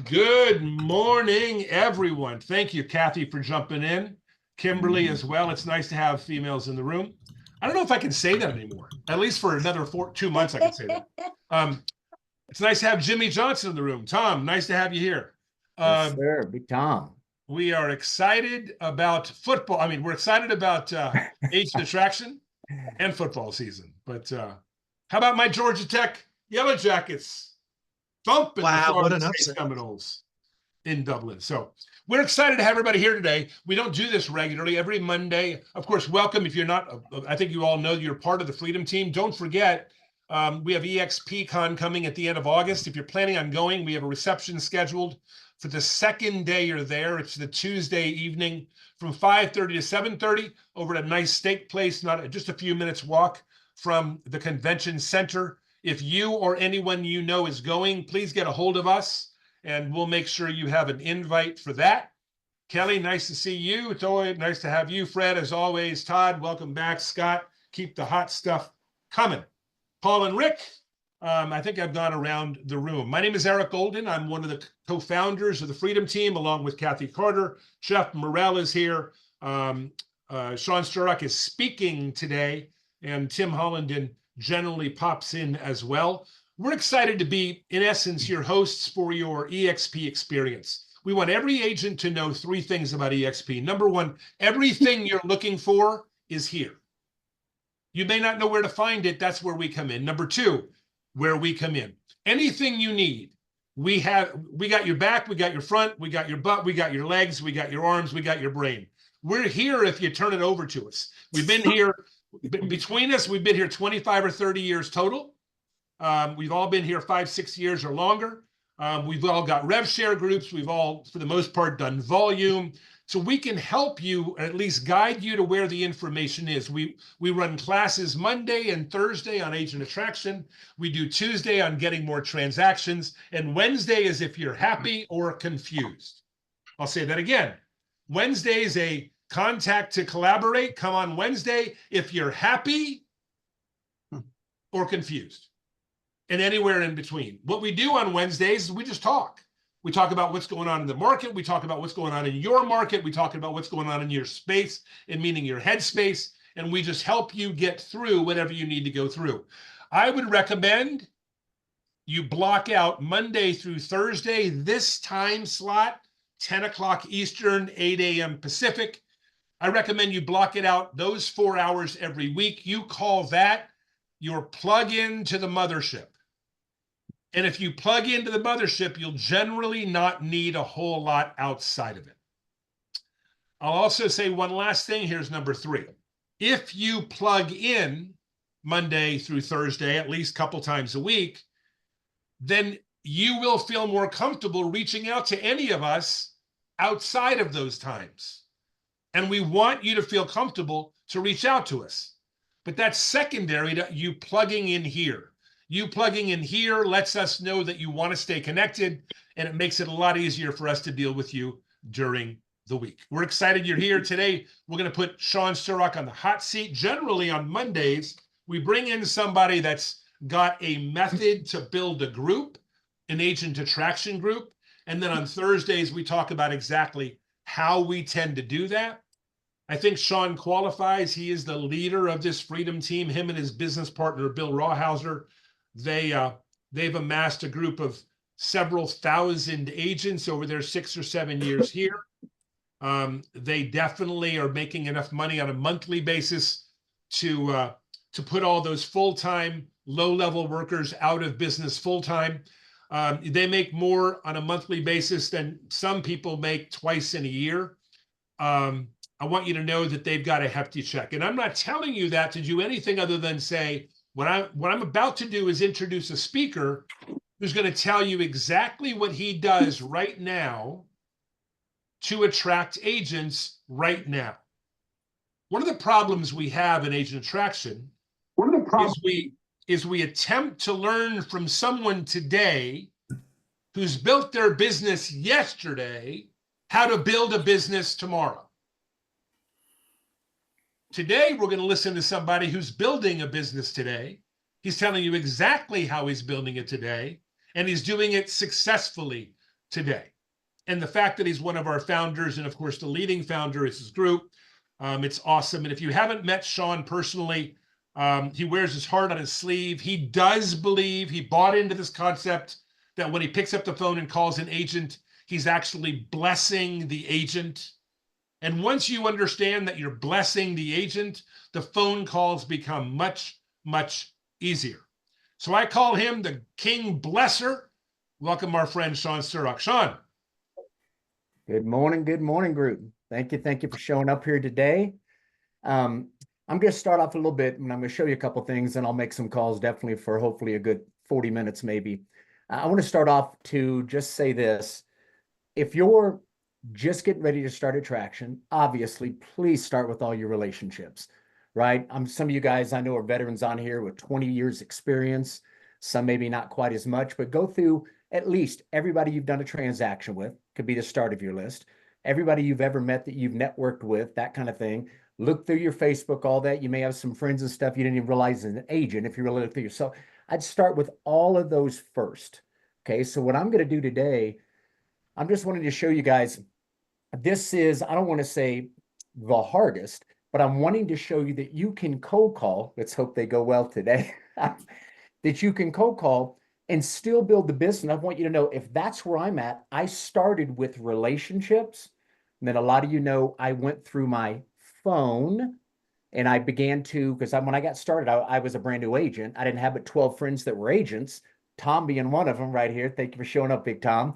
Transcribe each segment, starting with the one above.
Good morning, everyone. Thank you, Kathy, for jumping in. Kimberly as well. It's nice to have females in the room. I don't know if I can say that anymore. At least for another 2 months, I can say that. It's nice to have Jimmy Johnson in the room. Tom, nice to have you here. Yes, sir. Big Tom. We are excited about football. I mean, we're excited about agent attraction and football season. But how about my Georgia Tech Yellow Jackets thumping the Florida State Seminoles in Dublin? So we're excited to have everybody here today. We don't do this regularly every Monday. Of course, welcome. If you're not, I think you all know you're part of the Freedom Team. Don't forget, we have EXPCon coming at the end of August. If you're planning on going, we have a reception scheduled for the second day you're there. It's the Tuesday evening from 5:30 to 7:30 over at a nice steak place, just a few minutes walk from the convention center. If you or anyone you know is going, please get a hold of us and we'll make sure you have an invite for that. Kelly, nice to see you. It's always nice to have you. Fred, as always. Todd, welcome back. Scott, keep the hot stuff coming. Paul and Rick, I think I've gone around the room. My name is Eric Golden. I'm one of the co-founders of the Freedom Team, along with Kathy Carter. Jeff Morrell is here. Sean Sturrock is speaking today, and Tim Hollenden generally pops in as well. We're excited to be, in essence, your hosts for your EXP experience. We want every agent to know 3 things about EXP. Number 1, everything you're looking for is here. You may not know where to find it. That's where we come in. Number 2, where we come in. Anything you need, we got your back, we got your front, we got your butt, we got your legs, we got your arms, we got your brain. We're here if you turn it over to us. We've been here, between us, we've been here 25 or 30 years total. We've all been here 5, 6 years or longer. We've all got rev share groups. We've all, for the most part, done volume. So we can help you, or at least guide you to where the information is. We run classes Monday and Thursday on agent attraction. We do Tuesday on getting more transactions. And Wednesday is if you're happy or confused. I'll say that again. Wednesday is a contact to collaborate. Come on Wednesday if you're happy or confused. And anywhere in between. What we do on Wednesdays is we just talk. We talk about what's going on in the market. We talk about what's going on in your market. We talk about what's going on in your space, and meaning your headspace. And we just help you get through whatever you need to go through. I would recommend you block out Monday through Thursday, this time slot, 10 o'clock Eastern, 8 a.m. Pacific. I recommend you block it out those 4 hours every week. You call that your plug-in to the mothership. And if you plug into the mothership, you'll generally not need a whole lot outside of it. I'll also say one last thing. Here's number 3. If you plug in Monday through Thursday, at least a couple times a week, then you will feel more comfortable reaching out to any of us outside of those times. And we want you to feel comfortable to reach out to us. But that's secondary to you plugging in here. You plugging in here lets us know that you want to stay connected, and it makes it a lot easier for us to deal with you during the week. We're excited you're here today. We're going to put Sean Sturrock on the hot seat. Generally on Mondays, we bring in somebody that's got a method to build a group, an agent attraction group. And then on Thursdays, we talk about exactly how we tend to do that. I think Sean qualifies. He is the leader of this Freedom Team. Him and his business partner, Bill Rawhauser, they've amassed a group of several thousand agents over their 6 or 7 years here. They definitely are making enough money on a monthly basis to put all those full-time, low-level workers out of business full-time. They make more on a monthly basis than some people make twice in a year. I want you to know that they've got a hefty check. And I'm not telling you that to do anything other than say, what I'm about to do is introduce a speaker who's going to tell you exactly what he does right now to attract agents right now. One of the problems we have in agent attraction is we attempt to learn from someone today who's built their business yesterday how to build a business tomorrow. Today, we're going to listen to somebody who's building a business today. He's telling you exactly how he's building it today, and he's doing it successfully today. And the fact that he's one of our founders, and of course, the leading founder is his group. It's awesome. And if you haven't met Sean personally, he wears his heart on his sleeve. He does believe, he bought into this concept that when he picks up the phone and calls an agent, he's actually blessing the agent. And once you understand that you're blessing the agent, the phone calls become much, much easier. So I call him the King Blesser. Welcome our friend Sean Sturrock. Sean. Good morning, group. Thank you for showing up here today. I'm going to start off a little bit, and I'm going to show you a couple things, and I'll make some calls definitely for hopefully a good 40 minutes maybe. I want to start off to just say this. If you're just getting ready to start attraction, obviously, please start with all your relationships, right? Some of you guys I know are veterans on here with 20 years experience, some maybe not quite as much, but go through at least everybody you've done a transaction with, could be the start of your list. Everybody you've ever met that you've networked with, that kind of thing. Look through your Facebook, all that. You may have some friends and stuff you didn't even realize is an agent if you really look through yourself. I'd start with all of those first. Okay, so what I'm going to do today, I'm just wanting to show you guys, this is, I don't want to say the hardest, but I'm wanting to show you that you can cold call. Let's hope they go well today. That you can cold call and still build the business. I want you to know if that's where I'm at, I started with relationships. And then a lot of you know, I went through my phone and I began to, because when I got started, I was a brand new agent. I didn't have but 12 friends that were agents, Tom being one of them right here. Thank you for showing up, Big Tom.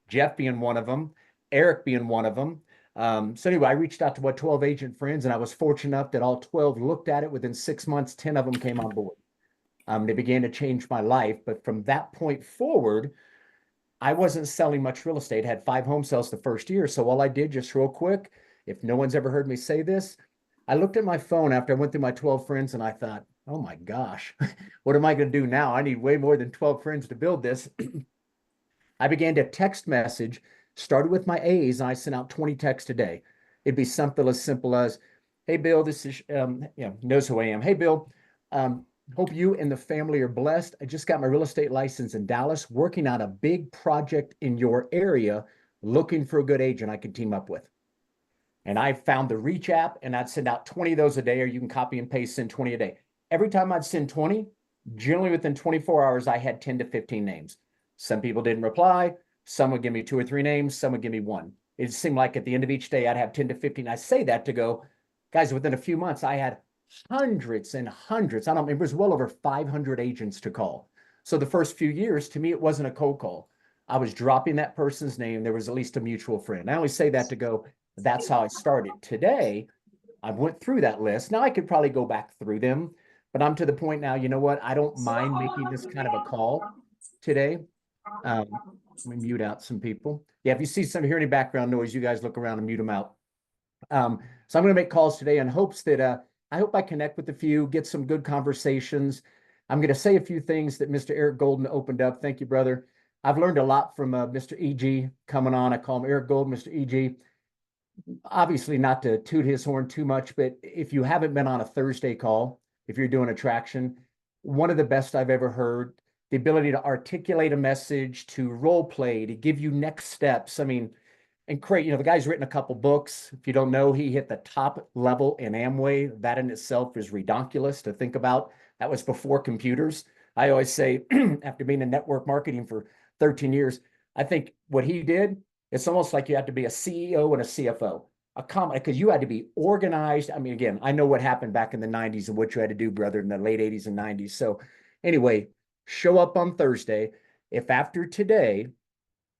Jeff being one of them, Eric being one of them. So anyway, I reached out to 12 agent friends, and I was fortunate enough that all 12 looked at it. Within 6 months, 10 of them came on board. They began to change my life. But from that point forward, I wasn't selling much real estate. I had 5 home sales the first year. So all I did, just real quick, if no one's ever heard me say this, I looked at my phone after I went through my 12 friends and I thought, oh my gosh, what am I going to do now? I need way more than 12 friends to build this. I began to text message, started with my A's, and I sent out 20 texts a day. It'd be something as simple as, hey, Bill, this is, knows who I am. Hey, Bill, hope you and the family are blessed. I just got my real estate license in Dallas, working on a big project in your area, looking for a good agent I could team up with. And I found the Reach app, and I'd send out 20 of those a day, or you can copy and paste, send 20 a day. Every time I'd send 20, generally within 24 hours, I had 10 to 15 names. Some people didn't reply. Some would give me 2 or 3 names. Some would give me 1. It seemed like at the end of each day, I'd have 10 to 15. I say that to go, guys, within a few months, I had hundreds and hundreds. I don't know, it was well over 500 agents to call. So the first few years, to me, it wasn't a cold call. I was dropping that person's name. There was at least a mutual friend. I only say that to go, that's how I started. Today, I went through that list. Now I could probably go back through them, but I'm to the point now, you know what? I don't mind making this kind of a call today. Let me mute out some people. Yeah, if you hear any background noise, you guys look around and mute them out. So I'm going to make calls today in hopes that I hope I connect with a few, get some good conversations. I'm going to say a few things that Mr. Eric Golden opened up. Thank you, brother. I've learned a lot from Mr. EG coming on. I call him Eric Golden, Mr. EG. Obviously, not to toot his horn too much, but if you haven't been on a Thursday call, if you're doing attraction, one of the best I've ever heard. The ability to articulate a message, to role play, to give you next steps. I mean, and great, the guy's written a couple books. If you don't know, he hit the top level in Amway. That in itself is redonkulous to think about. That was before computers. I always say, after being in network marketing for 13 years, I think what he did, it's almost like you had to be a CEO and a CFO. Because you had to be organized. I mean, again, I know what happened back in the 90s and what you had to do, brother, in the late 80s and 90s. So anyway, show up on Thursday. If after today,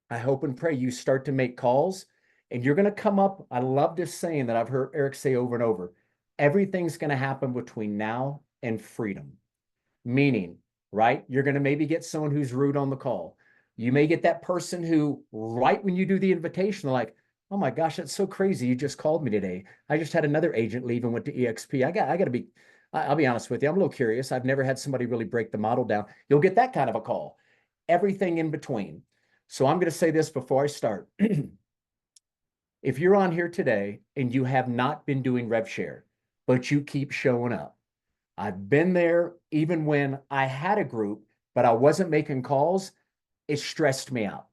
I hope and pray you start to make calls and you're going to come up. I love this saying that I've heard Eric say over and over. Everything's going to happen between now and freedom. Meaning, right? You're going to maybe get someone who's rude on the call. You may get that person who, right when you do the invitation, they're like, oh my gosh, that's so crazy. You just called me today. I just had another agent leave and went to EXP. I got to be, I'll be honest with you. I'm a little curious. I've never had somebody really break the model down. You'll get that kind of a call. Everything in between. So I'm going to say this before I start. If you're on here today and you have not been doing rev share, but you keep showing up, I've been there even when I had a group, but I wasn't making calls. It stressed me out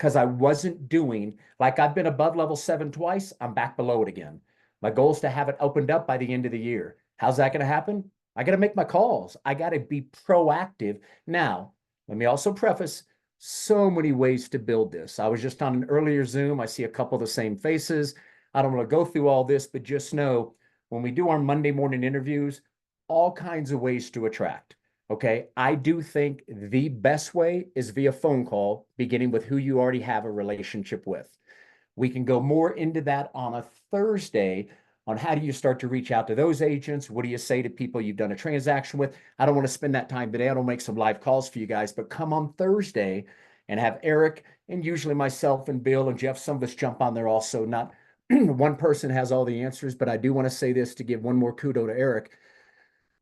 because I wasn't doing, like I've been above level 7 twice, I'm back below it again. My goal is to have it opened up by the end of the year. How's that going to happen? I got to make my calls. I got to be proactive. Now, let me also preface, so many ways to build this. I was just on an earlier Zoom. I see a couple of the same faces. I don't want to go through all this, but just know when we do our Monday morning interviews, all kinds of ways to attract. Okay. I do think the best way is via phone call, beginning with who you already have a relationship with. We can go more into that on a Thursday on how do you start to reach out to those agents? What do you say to people you've done a transaction with? I don't want to spend that time today. I don't make some live calls for you guys, but come on Thursday and have Eric and usually myself and Bill and Jeff, some of us jump on there also. Not one person has all the answers, but I do want to say this to give one more kudo to Eric.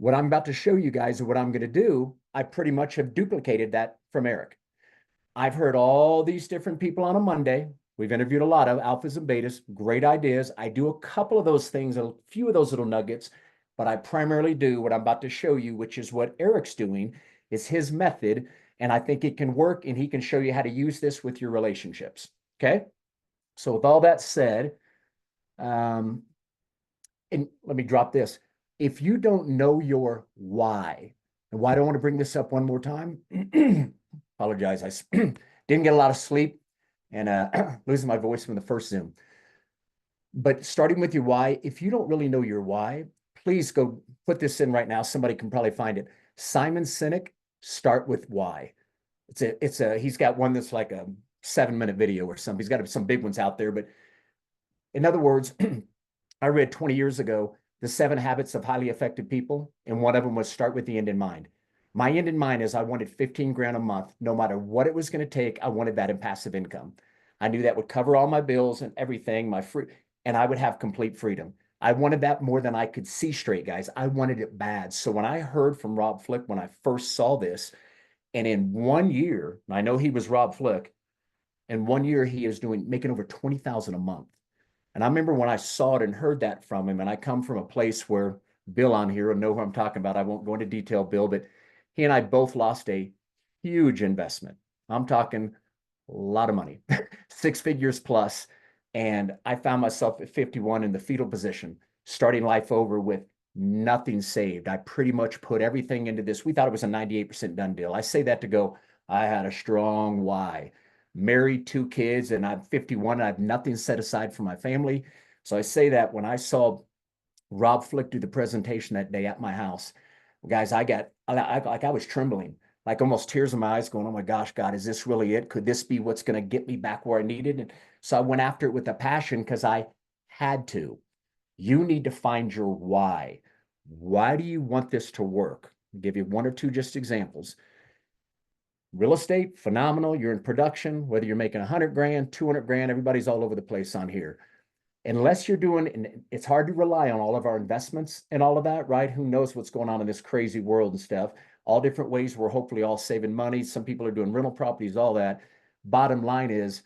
What I'm about to show you guys and what I'm going to do, I pretty much have duplicated that from Eric. I've heard all these different people on a Monday. We've interviewed a lot of alphas and betas, great ideas. I do a couple of those things, a few of those little nuggets, but I primarily do what I'm about to show you, which is what Eric's doing, is his method. And I think it can work and he can show you how to use this with your relationships. Okay. So with all that said, and let me drop this. If you don't know your why, and why I don't want to bring this up one more time, apologize. I didn't get a lot of sleep and losing my voice from the first Zoom. But starting with your why, if you don't really know your why, please go put this in right now. Somebody can probably find it. Simon Sinek, Start with Why. He's got one that's like a 7-minute video or something. He's got some big ones out there. But in other words, I read 20 years ago, The 7 Habits of Highly Effective People. And one of them was start with the end in mind. My end in mind is I wanted 15 grand a month, no matter what it was going to take. I wanted that in passive income. I knew that would cover all my bills and everything, and I would have complete freedom. I wanted that more than I could see straight, guys. I wanted it bad. So when I heard from Rob Flick, when I first saw this, and in 1 year, I know he was Rob Flick, in 1 year, he is making over 20,000 a month. And I remember when I saw it and heard that from him, and I come from a place where Bill on here will know who I'm talking about. I won't go into detail, Bill, but he and I both lost a huge investment. I'm talking a lot of money, 6 figures plus. And I found myself at 51 in the fetal position, starting life over with nothing saved. I pretty much put everything into this. We thought it was a 98% done deal. I say that to go, I had a strong why. Married, 2 kids, and I'm 51 and I have nothing set aside for my family. So I say that when I saw Rob Flick do the presentation that day at my house, guys, I was trembling, like almost tears in my eyes going, oh my gosh, God, is this really it? Could this be what's going to get me back where I needed? And so I went after it with a passion because I had to. You need to find your why. Why do you want this to work? I'll give you 1 or 2 just examples. Real estate, phenomenal. You're in production, whether you're making 100 grand, 200 grand, everybody's all over the place on here. Unless you're doing, and it's hard to rely on all of our investments and all of that, right? Who knows what's going on in this crazy world and stuff. All different ways we're hopefully all saving money. Some people are doing rental properties, all that. Bottom line is,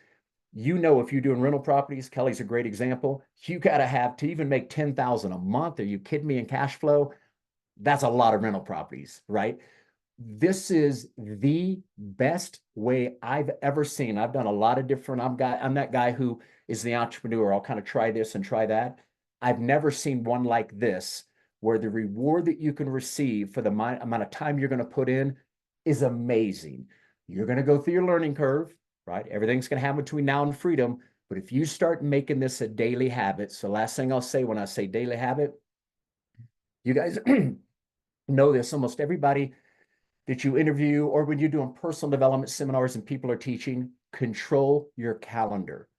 if you're doing rental properties, Kelly's a great example. You got to have to even make 10,000 a month. Are you kidding me in cash flow? That's a lot of rental properties, right? This is the best way I've ever seen. I've done a lot of different, I'm that guy who is the entrepreneur. I'll kind of try this and try that. I've never seen one like this, where the reward that you can receive for the amount of time you're going to put in is amazing. You're going to go through your learning curve, right? Everything's going to happen between now and freedom. But if you start making this a daily habit, so last thing I'll say when I say daily habit, you guys know this, almost everybody that you interview or when you're doing personal development seminars and people are teaching, control your calendar.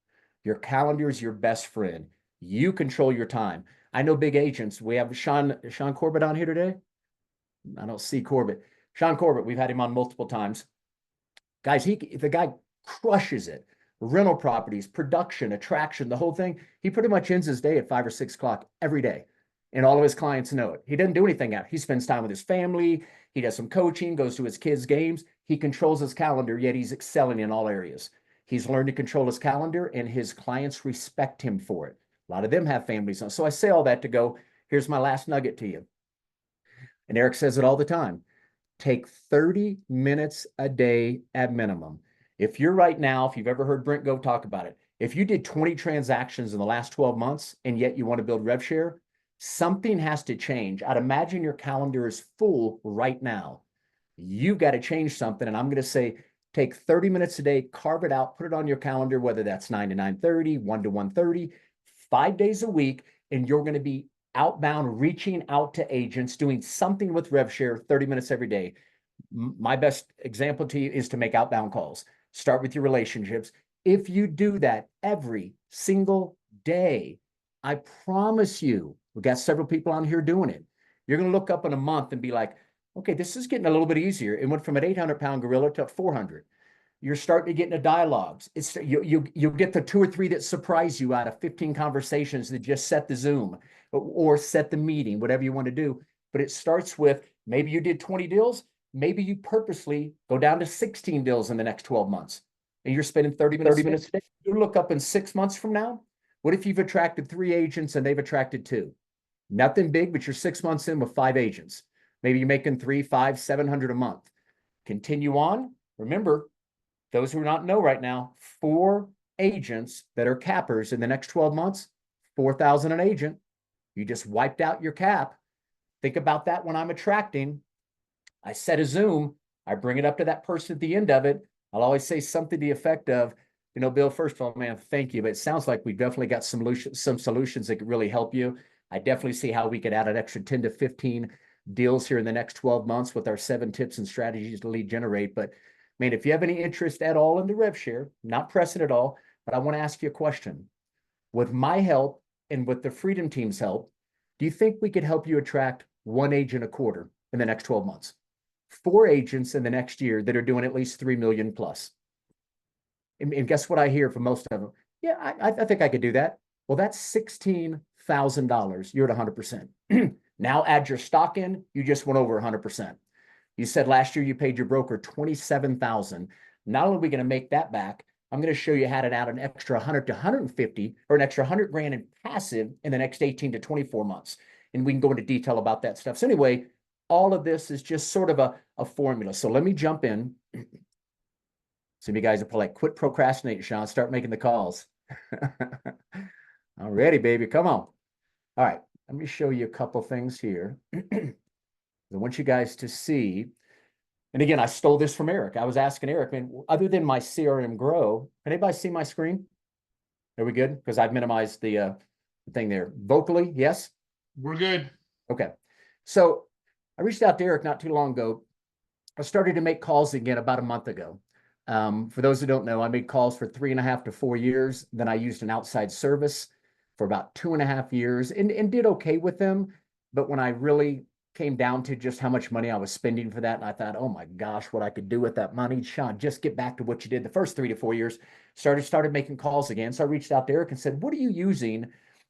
Your calendar is your best friend. You control your time. I know big agents. We have Sean Corbett on here today. I don't see Corbett. Sean Corbett, we've had him on multiple times. Guys, the guy crushes it. Rental properties, production, attraction, the whole thing. He pretty much ends his day at 5 or 6 o'clock every day. And all of his clients know it. He doesn't do anything out. He spends time with his family. He does some coaching, goes to his kids' games. He controls his calendar, yet he's excelling in all areas. He's learned to control his calendar, and his clients respect him for it. A lot of them have families. So I say all that to go, here's my last nugget to you. And Eric says it all the time. Take 30 minutes a day at minimum. If you're right now, if you've ever heard Brent go talk about it, if you did 20 transactions in the last 12 months and yet you want to build rev share, something has to change. I'd imagine your calendar is full right now. You've got to change something. And I'm going to say, take 30 minutes a day, carve it out, put it on your calendar, whether that's 9 to 9:30, 1 to 1:30, 5 days a week, and you're going to be outbound, reaching out to agents, doing something with rev share 30 minutes every day. My best example to you is to make outbound calls. Start with your relationships. If you do that every single day, I promise you, we've got several people on here doing it. You're going to look up in a month and be like, okay, this is getting a little bit easier. It went from an 800-pound gorilla to 400. You're starting to get into dialogues. You'll get the 2 or 3 that surprise you out of 15 conversations that just set the Zoom or set the meeting, whatever you want to do. But it starts with, maybe you did 20 deals. Maybe you purposely go down to 16 deals in the next 12 months and you're spending 30 minutes a day. You look up in 6 months from now. What if you've attracted 3 agents and they've attracted 2? Nothing big, but you're 6 months in with 5 agents. Maybe you're making 3, 5, 700 a month. Continue on. Remember, those who are not know right now, 4 agents that are cappers in the next 12 months, 4,000 an agent. You just wiped out your cap. Think about that when I'm attracting. I set a Zoom. I bring it up to that person at the end of it. I'll always say something to the effect of, you know, Bill, first of all, man, thank you. But it sounds like we've definitely got some solutions that could really help you. I definitely see how we could add an extra 10 to 15 deals here in the next 12 months with our 7 tips and strategies to lead generate. But man, if you have any interest at all in the rev share, not pressing at all, but I want to ask you a question. With my help and with the Freedom Team's help, do you think we could help you attract 1 agent a quarter in the next 12 months? 4 agents in the next year that are doing at least 3 million plus. And guess what I hear from most of them? Yeah, I think I could do that. Well, that's $16,000. You're at 100%. Now add your stock in, you just went over 100%. You said last year you paid your broker $27,000. Not only are we going to make that back, I'm going to show you how to add an extra 100 to 150 or an extra 100 grand in passive in the next 18 to 24 months. And we can go into detail about that stuff. So anyway, all of this is just sort of a formula. So let me jump in. Some of you guys are probably like, quit procrastinating, Sean, start making the calls. All righty, baby, come on. All right, let me show you a couple things here. I want you guys to see, and again, I stole this from Eric. I was asking Eric, man, other than my CRM Grow, can anybody see my screen? Are we good? Because I've minimized the thing there. Vocally, yes? We're good. Okay. So I reached out to Eric not too long ago. I started to make calls again about a month ago. For those who don't know, I made calls for 3.5 to 4 years. Then I used an outside service for about 2.5 years and did okay with them. But when I really came down to just how much money I was spending for that, and I thought, oh my gosh, what I could do with that money, Sean, just get back to what you did the first 3 to 4 years. Started making calls again. So I reached out to Eric and said, what are you using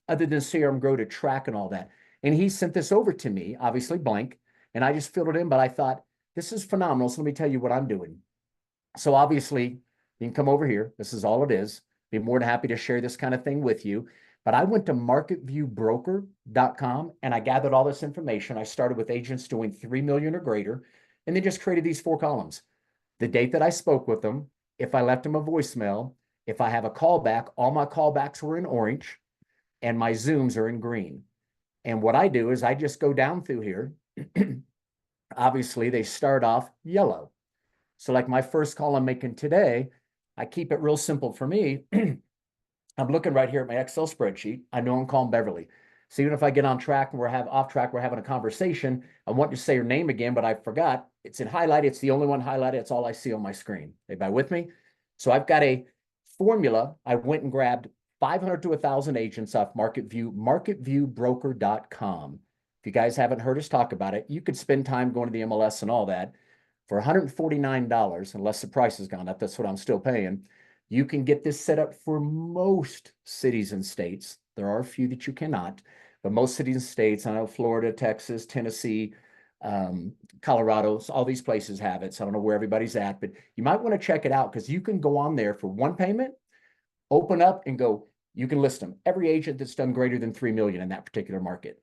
other than CRM Grow to track and all that? And he sent this over to me, obviously blank, and I just filled it in. But I thought, this is phenomenal. So let me tell you what I'm doing. So obviously, you can come over here. This is all it is. Be more than happy to share this kind of thing with you. But I went to marketviewbroker.com and I gathered all this information. I started with agents doing 3 million or greater, and then just created these 4 columns. The date that I spoke with them, if I left them a voicemail, if I have a callback, all my callbacks were in orange and my Zooms are in green. And what I do is I just go down through here. Obviously, they start off yellow. So like my first call I'm making today, I keep it real simple for me. I'm looking right here at my Excel spreadsheet. I know I'm calling Beverly. So even if I get on track and we're having a conversation, I want to say her name again, but I forgot. It's in highlight. It's the only one highlighted. It's all I see on my screen. Everybody with me? So I've got a formula. I went and grabbed 500 to 1,000 agents off marketviewbroker.com. If you guys haven't heard us talk about it, you could spend time going to the MLS and all that. For $149, unless the price has gone up, that's what I'm still paying. You can get this set up for most cities and states. There are a few that you cannot, but most cities and states, I know Florida, Texas, Tennessee, Colorado, all these places have it. So I don't know where everybody's at, but you might want to check it out because you can go on there for 1 payment, open up and go, you can list them. Every agent that's done greater than 3 million in that particular market.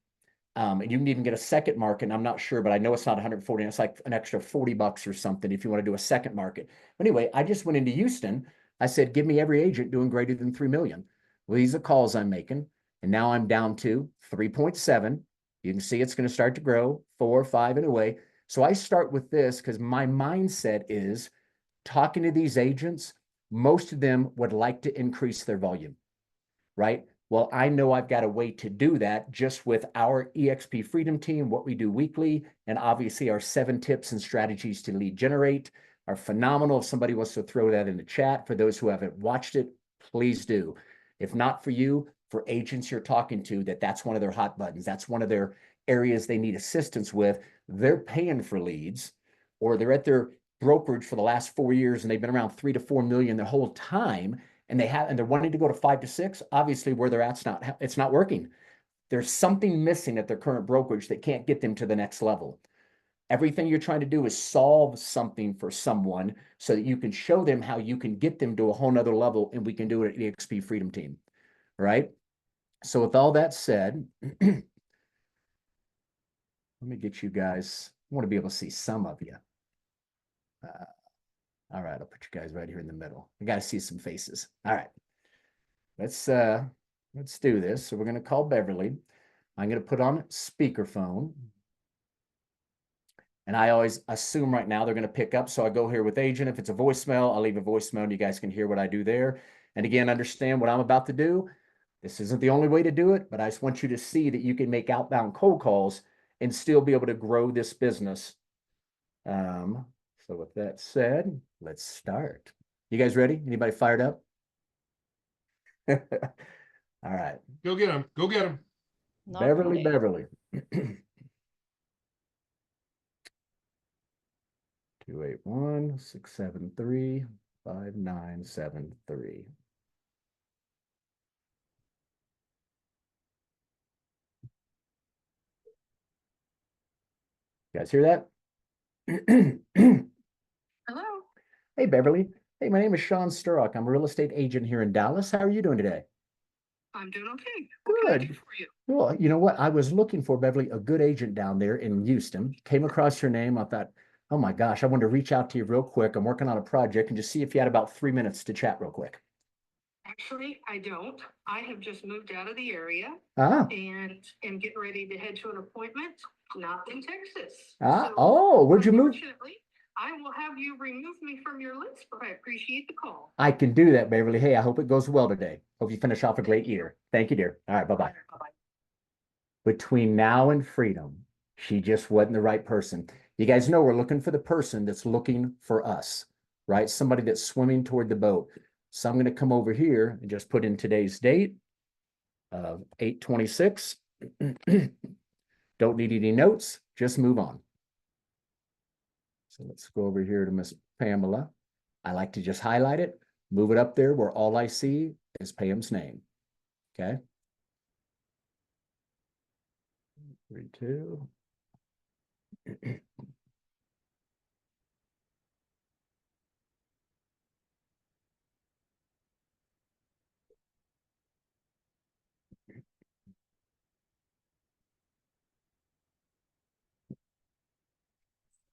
And you can even get a second market. And I'm not sure, but I know it's not 140. It's like an extra $40 or something if you want to do a second market. But anyway, I just went into Houston. I said, give me every agent doing greater than 3 million. Well, these are calls I'm making. And now I'm down to 3.7. You can see it's going to start to grow 4 or 5 in a way. So I start with this because my mindset is talking to these agents. Most of them would like to increase their volume, right? Well, I know I've got a way to do that just with our EXP Freedom Team, what we do weekly, and obviously our 7 tips and strategies to lead generate are phenomenal. If somebody wants to throw that in the chat, for those who haven't watched it, please do. If not for you, for agents you're talking to, that's one of their hot buttons. That's one of their areas they need assistance with. They're paying for leads, or they're at their brokerage for the last 4 years and they've been around 3 to 4 million their whole time, and they're wanting to go to 5 to 6. Obviously, where they're at, it's not working. There's something missing at their current brokerage that can't get them to the next level. Everything you're trying to do is solve something for someone so that you can show them how you can get them to a whole nother level, and we can do it at EXP Freedom Team, right? So with all that said, let me get you guys, I want to be able to see some of you. All right, I'll put you guys right here in the middle. I got to see some faces. All right, let's do this. So we're going to call Beverly. I'm going to put on speakerphone. And I always assume right now they're going to pick up. So I go here with agent. If it's a voicemail, I'll leave a voicemail and you guys can hear what I do there. And again, understand what I'm about to do. This isn't the only way to do it, but I just want you to see that you can make outbound cold calls and still be able to grow this business. So with that said, let's start. You guys ready? Anybody fired up? All right. Go get him. Go get him. Beverly. 281-673-5973. You guys hear that? Hello. Hey, Beverly. Hey, my name is Sean Sturrock. I'm a real estate agent here in Dallas. How are you doing today? I'm doing okay. What can I do Good. for you? Well, you know what? I was looking for, Beverly, a good agent down there in Houston. Came across your name. I thought, oh my gosh, I wanted to reach out to you real quick. I'm working on a project and just see if you had about 3 minutes to chat real quick. Actually, I don't. I have just moved out of the area Ah, and am getting ready to head to an appointment, not in Texas. where'd you move? Unfortunately, I will have you remove me from your list, but I appreciate the call. I can do that, Beverly. Hey, I hope it goes well today. Hope you finish off a great year. Thank you, dear. All right, bye-bye. Bye-bye. Between now and freedom, she just wasn't the right person. You guys know we're looking for the person that's looking for us, right? Somebody that's swimming toward the boat. So I'm going to come over here and just put in today's date of 8/26. Don't need any notes, just move on. So let's go over here to Miss Pamela. I like to just highlight it, move it up there where all I see is Pam's name. Okay. 3-2.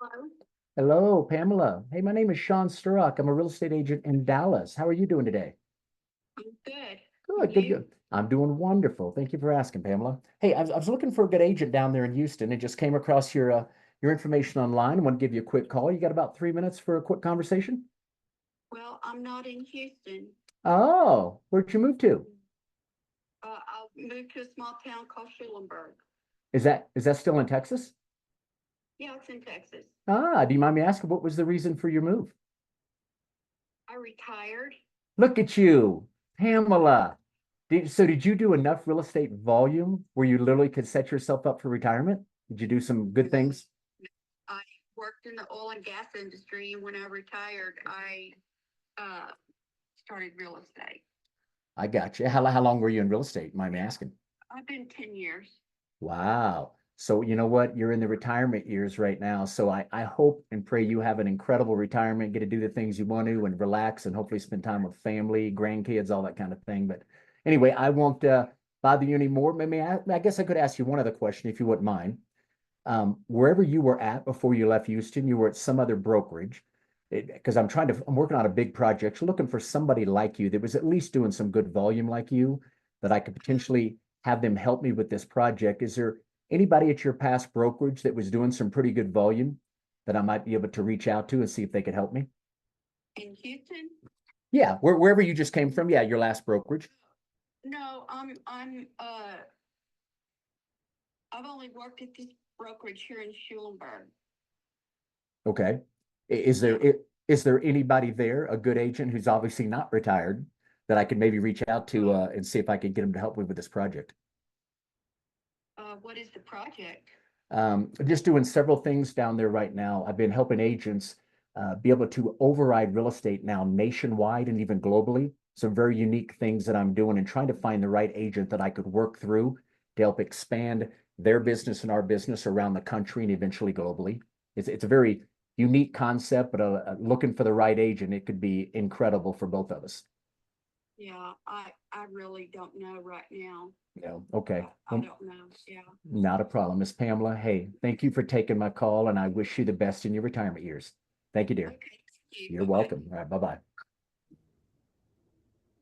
Hello. Hello, Pamela. Hey, my name is Sean Sturrock. I'm a real estate agent in Dallas. How are you doing today? I'm good. Good, good, good. I'm doing wonderful. Thank you for asking, Pamela. Hey, I was looking for a good agent down there in Houston and just came across your information online. I want to give you a quick call. You got about 3 minutes for a quick conversation? Well, I'm not in Houston. Oh, where'd you move to? I'll move to a small town called Schulenburg. Is that still in Texas? Yeah, it's in Texas. Do you mind me asking what was the reason for your move? I retired. Look at you, Pamela. Did you do enough real estate volume where you literally could set yourself up for retirement? Did you do some good things? I worked in the oil and gas industry, and when I retired, I started real estate. I got you. How long were you in real estate? Mind me asking? I've been 10 years. Wow. So you know what? You're in the retirement years right now. So I hope and pray you have an incredible retirement, get to do the things you want to and relax and hopefully spend time with family, grandkids, all that kind of thing. But anyway, I won't bother you anymore? Maybe I guess I could ask you one other question if you wouldn't mind. Wherever you were at before you left Houston, you were at some other brokerage. Because I'm working on a big project, looking for somebody like you that was at least doing some good volume like you, that I could potentially have them help me with this project. Is there anybody at your past brokerage that was doing some pretty good volume that I might be able to reach out to and see if they could help me? In Houston? Yeah, wherever you just came from. Yeah, your last brokerage. No, I've only worked at this brokerage here in Schulenburg. Okay. Is there anybody there, a good agent who's obviously not retired, that I could maybe reach out to and see if I could get him to help me with this project? What is the project? Just doing several things down there right now. I've been helping agents be able to override real estate now nationwide and even globally. Some very unique things that I'm doing and trying to find the right agent that I could work through to help expand their business and our business around the country and eventually globally. It's a very unique concept, but looking for the right agent, it could be incredible for both of us. Yeah, I really don't know right now. Yeah, okay. I don't know. Yeah. Not a problem. Miss Pamela, hey, thank you for taking my call, and I wish you the best in your retirement years. Thank you, dear. Okay. Thank you. You're Bye-bye. welcome. All right, bye-bye.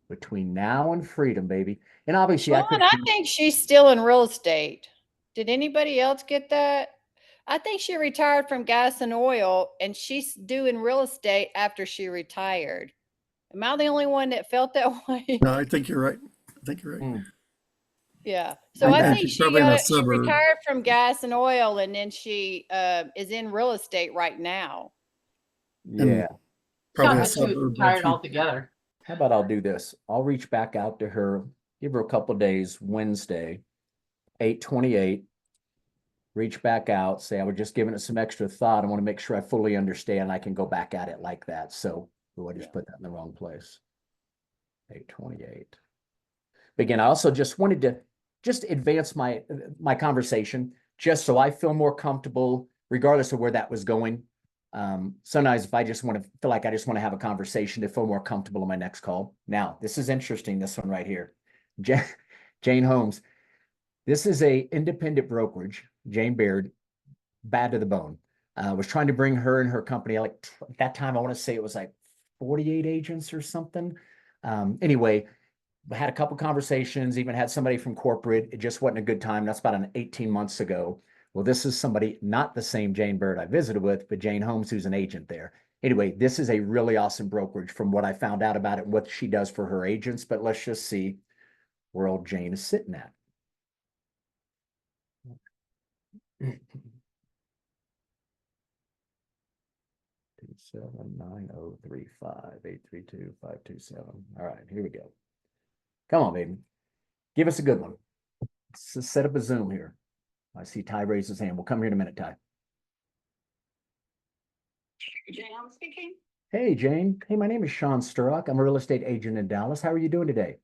Between now and freedom, baby. And obviously Sean, I think she's still in real estate. Did anybody else get that? I think she retired from gas and oil and she's doing real estate after she retired. Am I the only one that felt that way? No, I think you're right. I think you're right. Yeah. So I I think think she's she probably in a suburb. retired from gas and oil and then she is in real estate right now. Yeah. Probably a Not that she was suburb. retired altogether. How about I'll do this? I'll reach back out to her, give her a couple days, Wednesday, 8/28. Reach back out, say I was just giving it some extra thought. I want to make sure I fully understand I can go back at it like that. So I just put that in the wrong place. 8/28. Again, I also just wanted to just advance my conversation just so I feel more comfortable, regardless of where that was going. Sometimes if I just want to feel like I just want to have a conversation to feel more comfortable in my next call. Now, this is interesting, this one right here. Jane Holmes. This is a independent brokerage, Jane Baird, bad to the bone. Was trying to bring her and her company, like at that time, I want to say it was like 48 agents or something. Anyway, had a couple conversations, even had somebody from corporate. It just wasn't a good time. That's about 18 months ago. Well, this is somebody, not the same Jane Baird I visited with, but Jane Holmes, who's an agent there. Anyway, this is a really awesome brokerage from what I found out about it and what she does for her agents. But let's just see where old Jane is sitting at. 279035832 All right, here we go. Come on, baby. Give us a good one. Let's set up a Zoom here. I see Ty raise his hand. We'll come here in a minute, Ty. Jane, I'm speaking. Hey, Jane. Hey, my name is Sean Sturrock. I'm a real estate agent in Dallas. How are you doing today?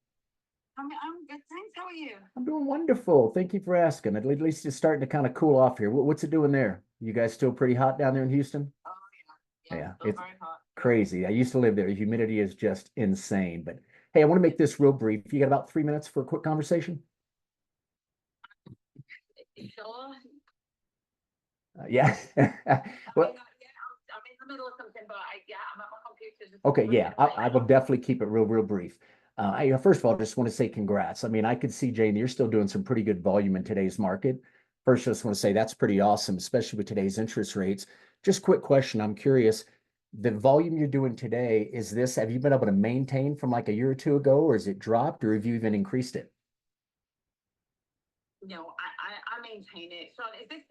I'm good, thanks. How are you? I'm doing wonderful. Thank you for asking. At least it's starting to kind of cool off here. What's it doing there? You guys still pretty hot down there in Houston? Oh yeah. Yeah, Still it's very hot. crazy. I used to live there. The humidity is just insane. But hey, I want to make this real brief. You got about 3 minutes for a quick conversation? Sure. Yeah. Well, I'm in the middle of something, but I'm at my computer. Just okay, yeah, I will will. definitely keep it real brief. First of all, just want to say congrats. I mean, I could see, Jane, you're still doing some pretty good volume in today's market. First, just want to say that's pretty awesome, especially with today's interest rates. Just quick question. I'm curious, the volume you're doing today, have you been able to maintain from like a year or two ago, or is it dropped, or have you even increased it? No, I maintain it. So is this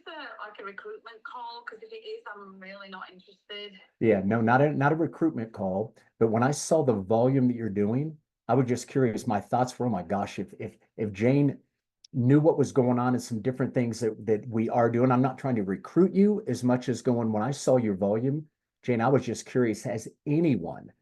like a recruitment call? Because if it is, I'm really not interested. Yeah, no, not a recruitment call, but when I saw the volume that you're doing, I was just curious. My thoughts were, oh my gosh, if Jane knew what was going on and some different things that we are doing. I'm not trying to recruit you as much as when I saw your volume, Jane, I was just curious, has anyone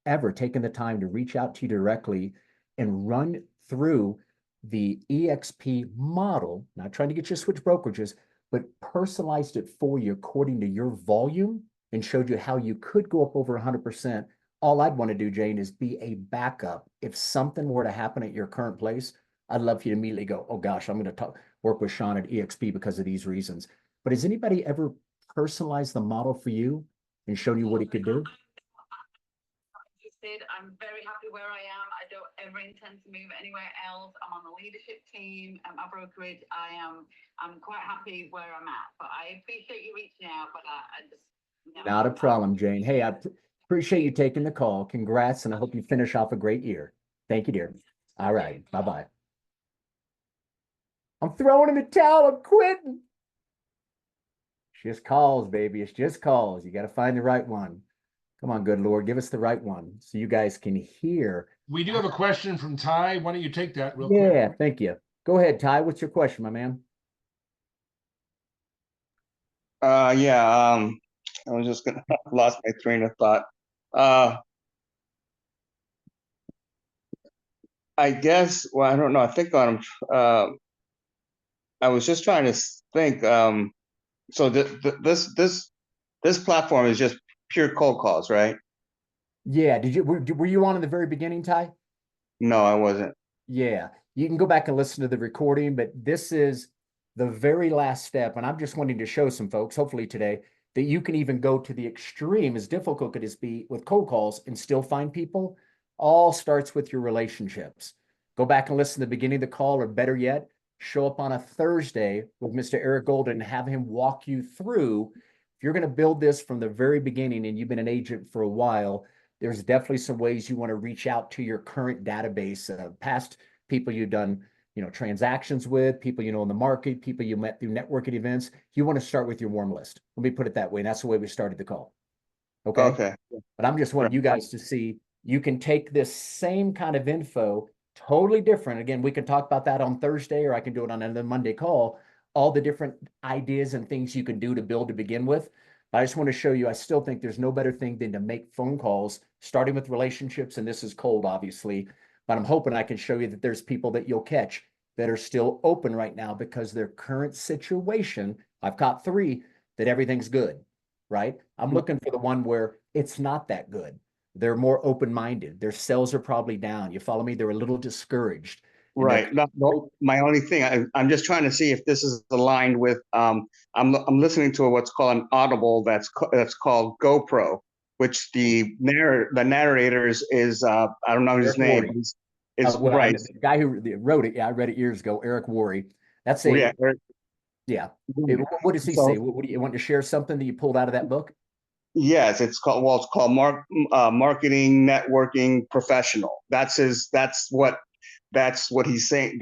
ever taken the time to reach out to you directly and run through the EXP model, not trying to get you to switch brokerages, but personalized it for you according to your volume and showed you how you could go up over 100%. All I'd want to do, Jane, is be a backup. If something were to happen at your current place, I'd love for you to immediately go, oh gosh, I'm going to work with Sean at EXP because of these reasons. But has anybody ever personalized the model for you and shown you what it could do? I'm very happy where I am. I don't ever intend to move anywhere else. I'm on the leadership team at my brokerage. I'm quite happy where I'm at, but I appreciate you reaching out, but I just. Not a problem, Jane. Hey, I appreciate you taking the call. Congrats, and I hope you finish off a great year. Thank you, dear. All right. Bye-bye. I'm throwing in the towel. I'm quitting. It's just calls, baby. It's just calls. You got to find the right one. Come on, good Lord. Give us the right one so you guys can hear. We do have a question from Ty. Why don't you take that real Yeah, quick? thank you. Go ahead, Ty. What's your question, my man? Yeah, I was just gonna lost my train of thought. I guess, well, I don't know. I think I was just trying to think, so this platform is just pure cold calls, right? Yeah. Were you on in the very beginning, Ty? No, I wasn't. Yeah. You can go back and listen to the recording, but this is the very last step. And I'm just wanting to show some folks, hopefully today, that you can even go to the extreme, as difficult it is be with cold calls and still find people. All starts with your relationships. Go back and listen to the beginning of the call, or better yet, show up on a Thursday with Mr. Eric Golden and have him walk you through. If you're going to build this from the very beginning and you've been an agent for a while, there's definitely some ways you want to reach out to your current database of past people you've done, transactions with, people you know in the market, people you met through networking events. You want to start with your warm list. Let me put it that way. And that's the way we started the call. Okay. Okay. But I'm just wanting you guys to see you can take this same kind of info, totally different. Again, we can talk about that on Thursday, or I can do it on another Monday call, all the different ideas and things you can do to build to begin with. But I just want to show you, I still think there's no better thing than to make phone calls, starting with relationships. And this is cold, obviously, but I'm hoping I can show you that there's people that you'll catch that are still open right now because their current situation, I've caught 3 that everything's good, right? I'm looking for the one where it's not that good. They're more open-minded. Their sales are probably down. You follow me? They're a little discouraged. Right. No, my only thing, I'm just trying to see if this is aligned with, I'm listening to what's called an audible that's called GoPro, which the narrator is I don't know his Eric name. Worre. Is Well, right. the guy who wrote it, yeah, I read it years ago, Eric Worre. That's Yeah. yeah. What does he So- say? What do you want to share something that you pulled out of that book? Yes, it's called marketing networking professional. That's what he's saying.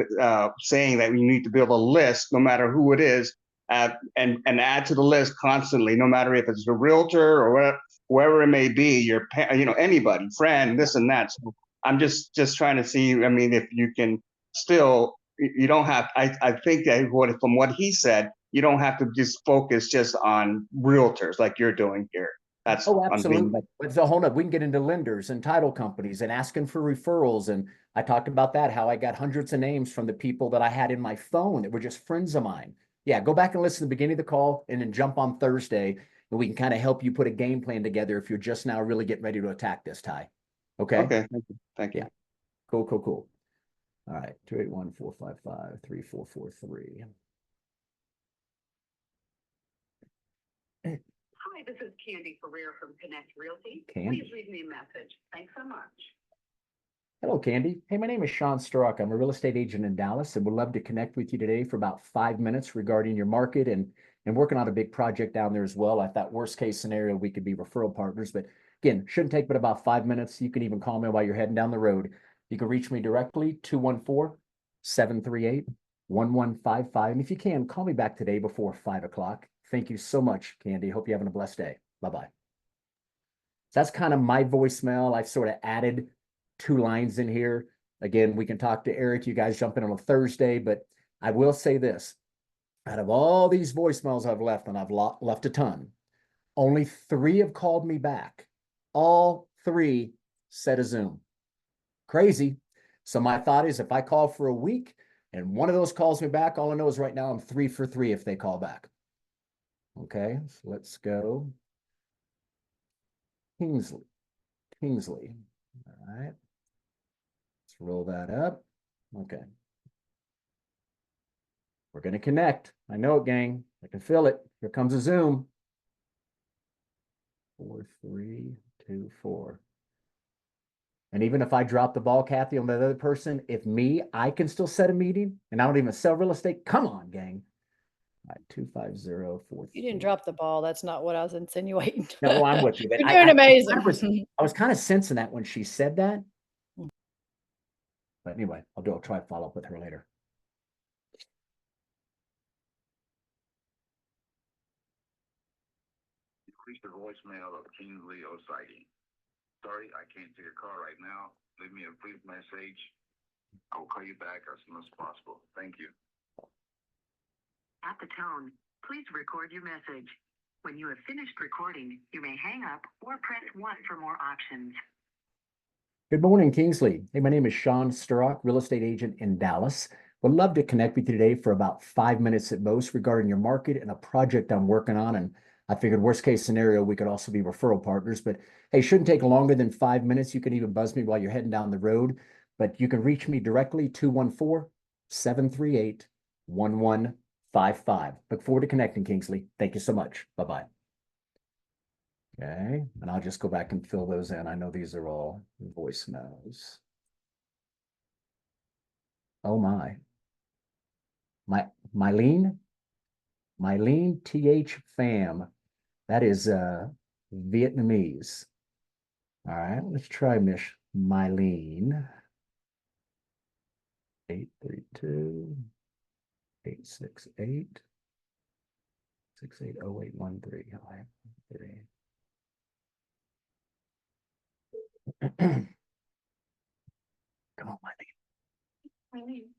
Saying that you need to build a list, no matter who it is, and add to the list constantly, no matter if it's a realtor or whoever it may be, anybody, friend, this and that. So I'm just trying to see. I mean, if you can still, you don't have. I think that from what he said, you don't have to just focus just on realtors like you're doing here. That's Absolutely. It's a whole nother. We can get into lenders and title companies and asking for referrals. And I talked about that, how I got hundreds of names from the people that I had in my phone that were just friends of mine. Yeah, go back and listen to the beginning of the call and then jump on Thursday, and we can kind of help you put a game plan together if you're just now really getting ready to attack this, Ty. Okay? Okay. Thank you. Yeah. Cool. All right. 281-455-3443. Hi, this is Candy Ferrer from Connect Realty. Candy. Please leave me a message. Thanks so much. Hello, Candy. Hey, my name is Sean Sturrock. I'm a real estate agent in Dallas, and would love to connect with you today for about 5 minutes regarding your market and working on a big project down there as well. I thought worst case scenario, we could be referral partners, but again, shouldn't take but about 5 minutes. You can even call me while you're heading down the road. You can reach me directly, 214-738-1155. And if you can, call me back today before 5 o'clock. Thank you so much, Candy. Hope you're having a blessed day. Bye-bye. So that's kind of my voicemail. I've sort of added 2 lines in here. Again, we can talk to Eric. You guys jump in on a Thursday, but I will say this. Out of all these voicemails I've left, and I've left a ton, only 3 have called me back. All 3 said a Zoom. Crazy. So my thought is if I call for a week and one of those calls me back, all I know is right now I'm 3 for 3 if they call back. Okay, so let's go. Kingsley. All right. Let's roll that up. Okay. We're going to connect. I know it, gang. I can feel it. Here comes a Zoom. 4, 3, 2, 4. And even if I drop the ball, Kathy, on the other person, if I can still set a meeting and I don't even sell real estate. Come on, gang. All right, 25043. You didn't drop the ball. That's not what I was insinuating. No, I'm with you. But You're doing amazing. I was kind of sensing that when she said that. But anyway, I'll try to follow up with her later. Increase the voicemail of Kingsley Osagi. Sorry, I can't take a call right now. Leave me a brief message. I will call you back as soon as possible. Thank you. At the tone, please record your message. When you have finished recording, you may hang up or press 1 for more options. Good morning, Kingsley. Hey, my name is Sean Sturrock, real estate agent in Dallas. Would love to connect with you today for about 5 minutes at most regarding your market and a project I'm working on. And I figured worst case scenario, we could also be referral partners, but hey, shouldn't take longer than 5 minutes. You can even buzz me while you're heading down the road, but you can reach me directly, 214-738-1155. Look forward to connecting, Kingsley. Thank you so much. Bye-bye. Okay, and I'll just go back and fill those in. I know these are all voicemails. Oh Mylene TH Pham. That is Vietnamese. All right, let's try Miss Mylene. 832-868-680813. Come on, Mylene.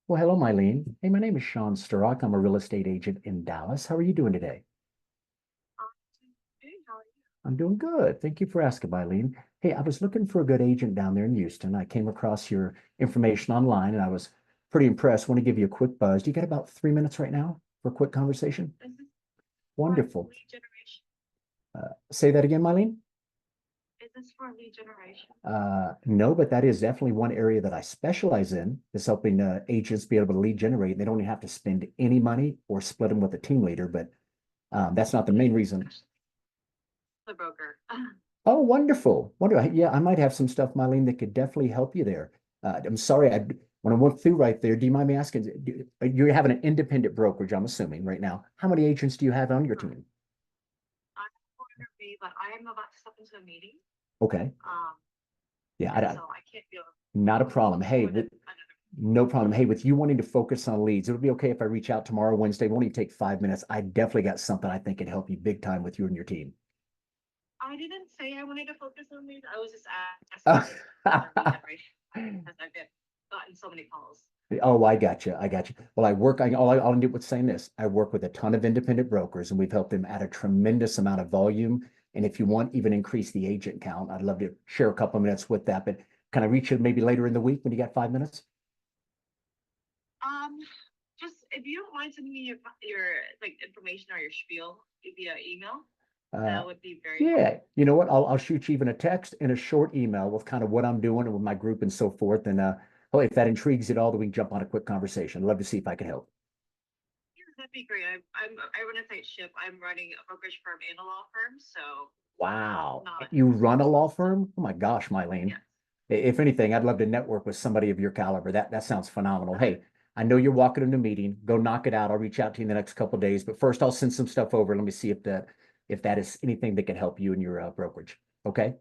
Well, hello, Mylene. Hey, my name is Sean Sturrock. I'm a real estate agent in Dallas. How are you doing today? I'm doing good. Thank you for asking, Mylene. Hey, I was looking for a good agent down there in Houston. I came across your information online and I was pretty impressed. Want to give you a quick buzz. Do you got about 3 minutes right now for a quick conversation? Wonderful. Say that again, Mylene? Is this for lead generation? No, but that is definitely one area that I specialize in, is helping agents be able to lead generate. They don't even have to spend any money or split them with a team leader, but that's not the main reason. The broker. Oh, wonderful. Wonderful. Yeah, I might have some stuff, Mylene, that could definitely help you there. I'm sorry, when I went through right there, do you mind me asking, you're having an independent brokerage, I'm assuming, right now. How many agents do you have on your team? I'm 400B, but I am about to step into a meeting. Okay. Yeah, So I can't be able not a problem. Hey, no problem. Hey, with you wanting to focus on leads, it would be okay if I reach out tomorrow, Wednesday. It won't even take 5 minutes. I definitely got something I think can help you big time with you and your team. I didn't say I wanted to focus on leads. I was just asking for lead generation because I've gotten so many calls. Oh, I got you. I got you. Well, I'll end with saying this. I work with a ton of independent brokers and we've helped them add a tremendous amount of volume. And if you want, even increase the agent count, I'd love to share a couple of minutes with that. But can I reach you maybe later in the week when you got 5 minutes? Just if you don't mind sending me your like information or your spiel via email, that would be very helpful. You know what? I'll shoot you even a text and a short email with kind of what I'm doing and with my group and so forth. And if that intrigues you at all, then we can jump on a quick conversation. I'd love to see if I can help. Yeah, that'd be great. I run a tight ship. I'm running a brokerage firm and a law firm, so. Wow. You run a law firm? Oh my gosh, Mylene. Yes. If anything, I'd love to network with somebody of your caliber. That sounds phenomenal. Hey, I know you're walking into a meeting. Go knock it out. I'll reach out to you in the next couple of days. But first, I'll send some stuff over. Let me see if that is anything that can help you in your brokerage. Okay?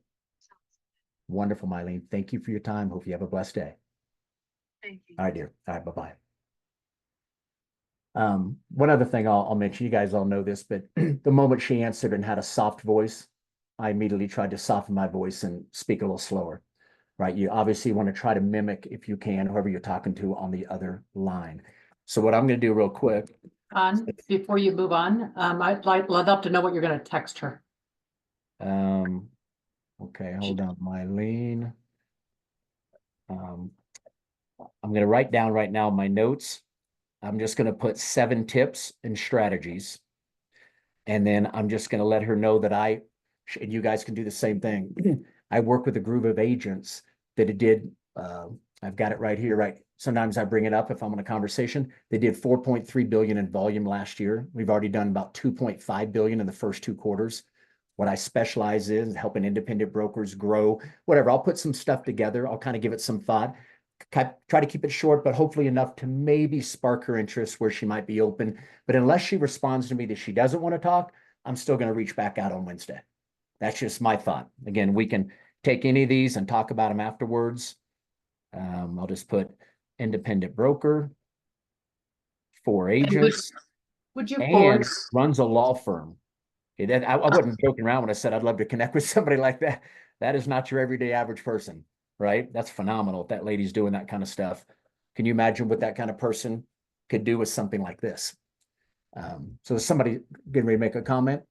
Wonderful, Mylene. Thank you for your time. Hope you have a blessed day. Thank you. All right, dear. All right, bye-bye. One other thing I'll mention, you guys all know this, but the moment she answered and had a soft voice, I immediately tried to soften my voice and speak a little slower, right? You obviously want to try to mimic, if you can, whoever you're talking to on the other line. So what I'm going to do real quick. Before you move on, I'd love to know what you're going to text her. Okay, hold on, Mylene. I'm going to write down right now my notes. I'm just going to put 7 tips and strategies. And then I'm just going to let her know that and you guys can do the same thing. I work with a group of agents that I've got it right here, right? sometimes I bring it up if I'm in a conversation. They did 4.3 billion in volume last year. We've already done about 2.5 billion in the first 2 quarters. What I specialize in is helping independent brokers grow, whatever. I'll put some stuff together. I'll kind of give it some thought. Try to keep it short, but hopefully enough to maybe spark her interest where she might be open. But unless she responds to me that she doesn't want to talk, I'm still going to reach back out on Wednesday. That's just my thought. Again, we can take any of these and talk about them afterwards. I'll just put independent broker, 4 agents, Would you and forward? runs a law firm. Okay, I wasn't joking around when I said I'd love to connect with somebody like that. That is not your everyday average person, right? That's phenomenal if that lady's doing that kind of stuff. Can you imagine what that kind of person could do with something like this? So is somebody getting ready to make a comment?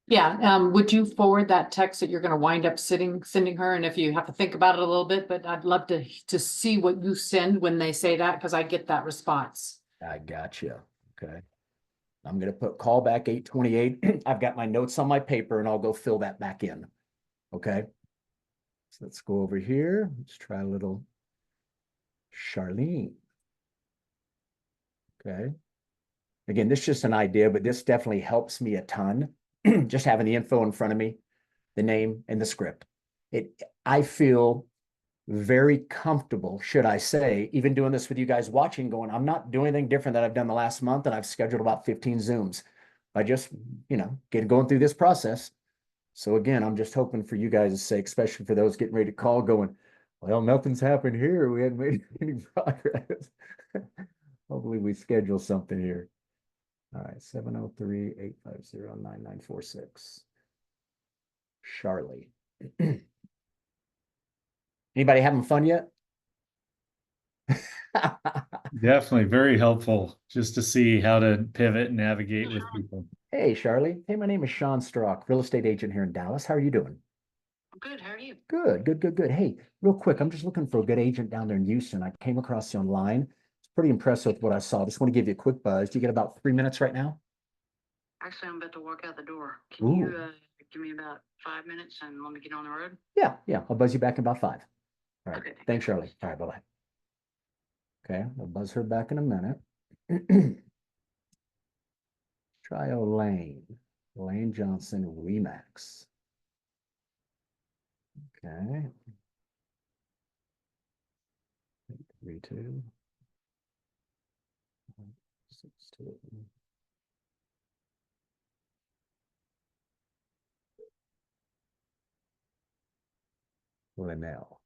Yeah, would you forward that text that you're gonna wind up sending her? And if you have to think about it a little bit, but I'd love to see what you send when they say that, because I get that response. I got you. Okay. I'm going to put call back 828. I've got my notes on my paper and I'll go fill that back in. Okay. So let's go over here. Let's try a little Charlene. Okay. Again, this is just an idea, but this definitely helps me a ton. Just having the info in front of me, the name and the script. I feel very comfortable, should I say, even doing this with you guys watching, going, I'm not doing anything different that I've done the last month, and I've scheduled about 15 Zooms. I just, going through this process. So again, I'm just hoping for you guys' sake, especially for those getting ready to call, going, well, nothing's happened here. We haven't made any progress. Hopefully we schedule something here. All right, 703-850-9946. Charlie. Anybody having fun yet? Definitely very helpful just to see how to pivot and navigate with people. Hey, Charlie. Hey, my name is Sean Sturrock, real estate agent here in Dallas. How are you doing? I'm good. How are you? Good. Hey, real quick, I'm just looking for a good agent down there in Houston. I came across you online. It's pretty impressed with what I saw. Just want to give you a quick buzz. Do you get about 3 minutes right now? Actually, I'm about to walk out the door. Ooh. Can you give me about 5 minutes and let me get on the road? Yeah. I'll buzz you back in about 5. All right. Okay. Thanks, Charlie. All right, bye-bye. Okay, I'll buzz her back in a minute. Try Lane Johnson Remax. Okay. 832. 62. Linnell.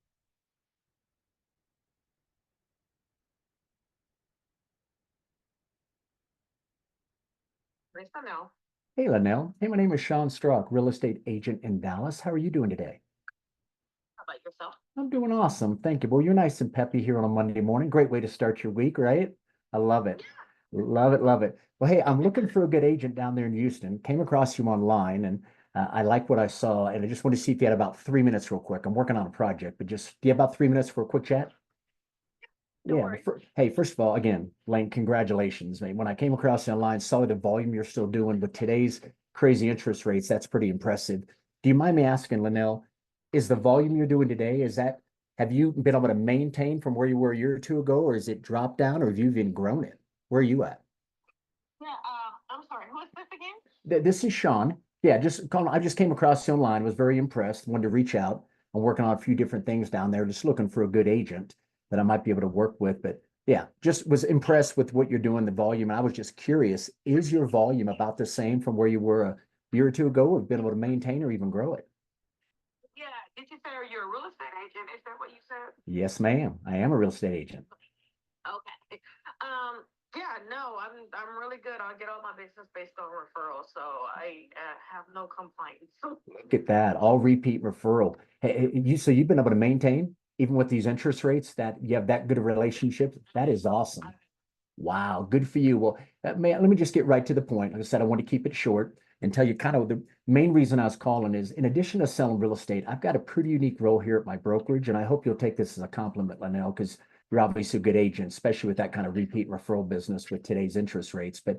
Nice to know. Hey, Linnell. Hey, my name is Sean Sturrock, real estate agent in Dallas. How are you doing today? How about yourself? I'm doing awesome. Thank you. Well, you're nice and peppy here on a Monday morning. Great way to start your week, right? I love it. Love it. Well, hey, I'm looking for a good agent down there in Houston. Came across you online and I like what I saw. And I just want to see if you had about 3 minutes real quick. I'm working on a project, but just, do you have about 3 minutes for a quick chat? Yeah. Hey, first of all, again, Lane, congratulations, mate. When I came across you online, saw the volume you're still doing with today's crazy interest rates. That's pretty impressive. Do you mind me asking, Linnell, is the volume you're doing today, have you been able to maintain from where you were a year or two ago, or is it dropped down, or have you even grown it? Where are you at? Yeah, I'm sorry. Who is this again? This is Sean. Yeah, I just came across you online, was very impressed, wanted to reach out. I'm working on a few different things down there, just looking for a good agent that I might be able to work with. But yeah, just was impressed with what you're doing, the volume. And I was just curious, is your volume about the same from where you were a year or two ago, or been able to maintain or even grow it? Yeah. Did you say you're a real estate agent? Is that what you said? Yes, ma'am. I am a real estate agent. Okay. Yeah, no, I'm really good. I get all my business based on referrals, so I have no complaints. Look at that, all repeat referral. Hey, so you've been able to maintain, even with these interest rates, that you have that good a relationship? That is awesome. Wow, good for you. Well, let me just get right to the point. Like I said, I want to keep it short and tell you kind of the main reason I was calling is, in addition to selling real estate, I've got a pretty unique role here at my brokerage, and I hope you'll take this as a compliment, Linnell, because you're obviously a good agent, especially with that kind of repeat referral business with today's interest rates. But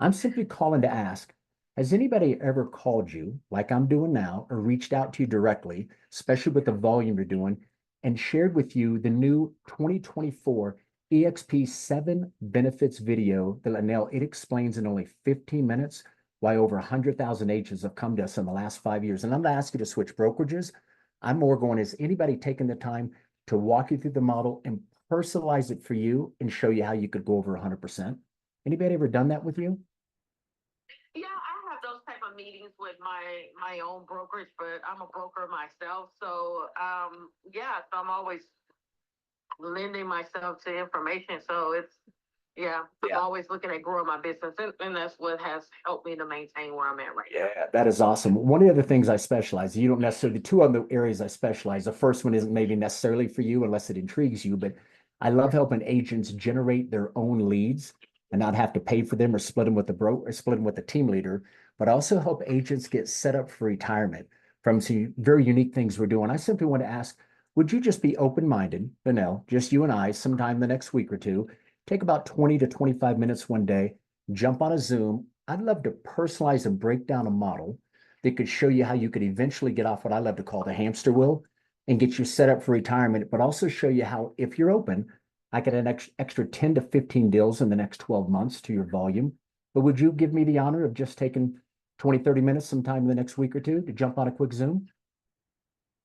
I'm simply calling to ask, has anybody ever called you, like I'm doing now, or reached out to you directly, especially with the volume you're doing, and shared with you the new 2024 EXP 7 benefits video that Linnell, it explains in only 15 minutes why over 100,000 agents have come to us in the last 5 years. And I'm gonna ask you to switch brokerages. I'm more going, is anybody taking the time to walk you through the model and personalize it for you and show you how you could go over 100%? Anybody ever done that with you? Yeah, I have those type of meetings with my own brokerage, but I'm a broker myself. So yeah, so I'm always lending myself to information. So it's I'm always looking at growing my business, and that's what has helped me to maintain where I'm at right now. Yeah, that is awesome. One of the other things I specialize, you don't necessarily, the two other areas I specialize, the first one isn't maybe necessarily for you unless it intrigues you, but I love helping agents generate their own leads and not have to pay for them or split them with the broker or split them with the team leader, but also help agents get set up for retirement from some very unique things we're doing. I simply want to ask, would you just be open-minded, Vanell, just you and I, sometime the next week or two, take about 20 to 25 minutes one day, jump on a Zoom. I'd love to personalize and break down a model that could show you how you could eventually get off what I love to call the hamster wheel and get you set up for retirement, but also show you how, if you're open, I get an extra 10 to 15 deals in the next 12 months to your volume. But would you give me the honor of just taking 20, 30 minutes sometime in the next week or two to jump on a quick Zoom?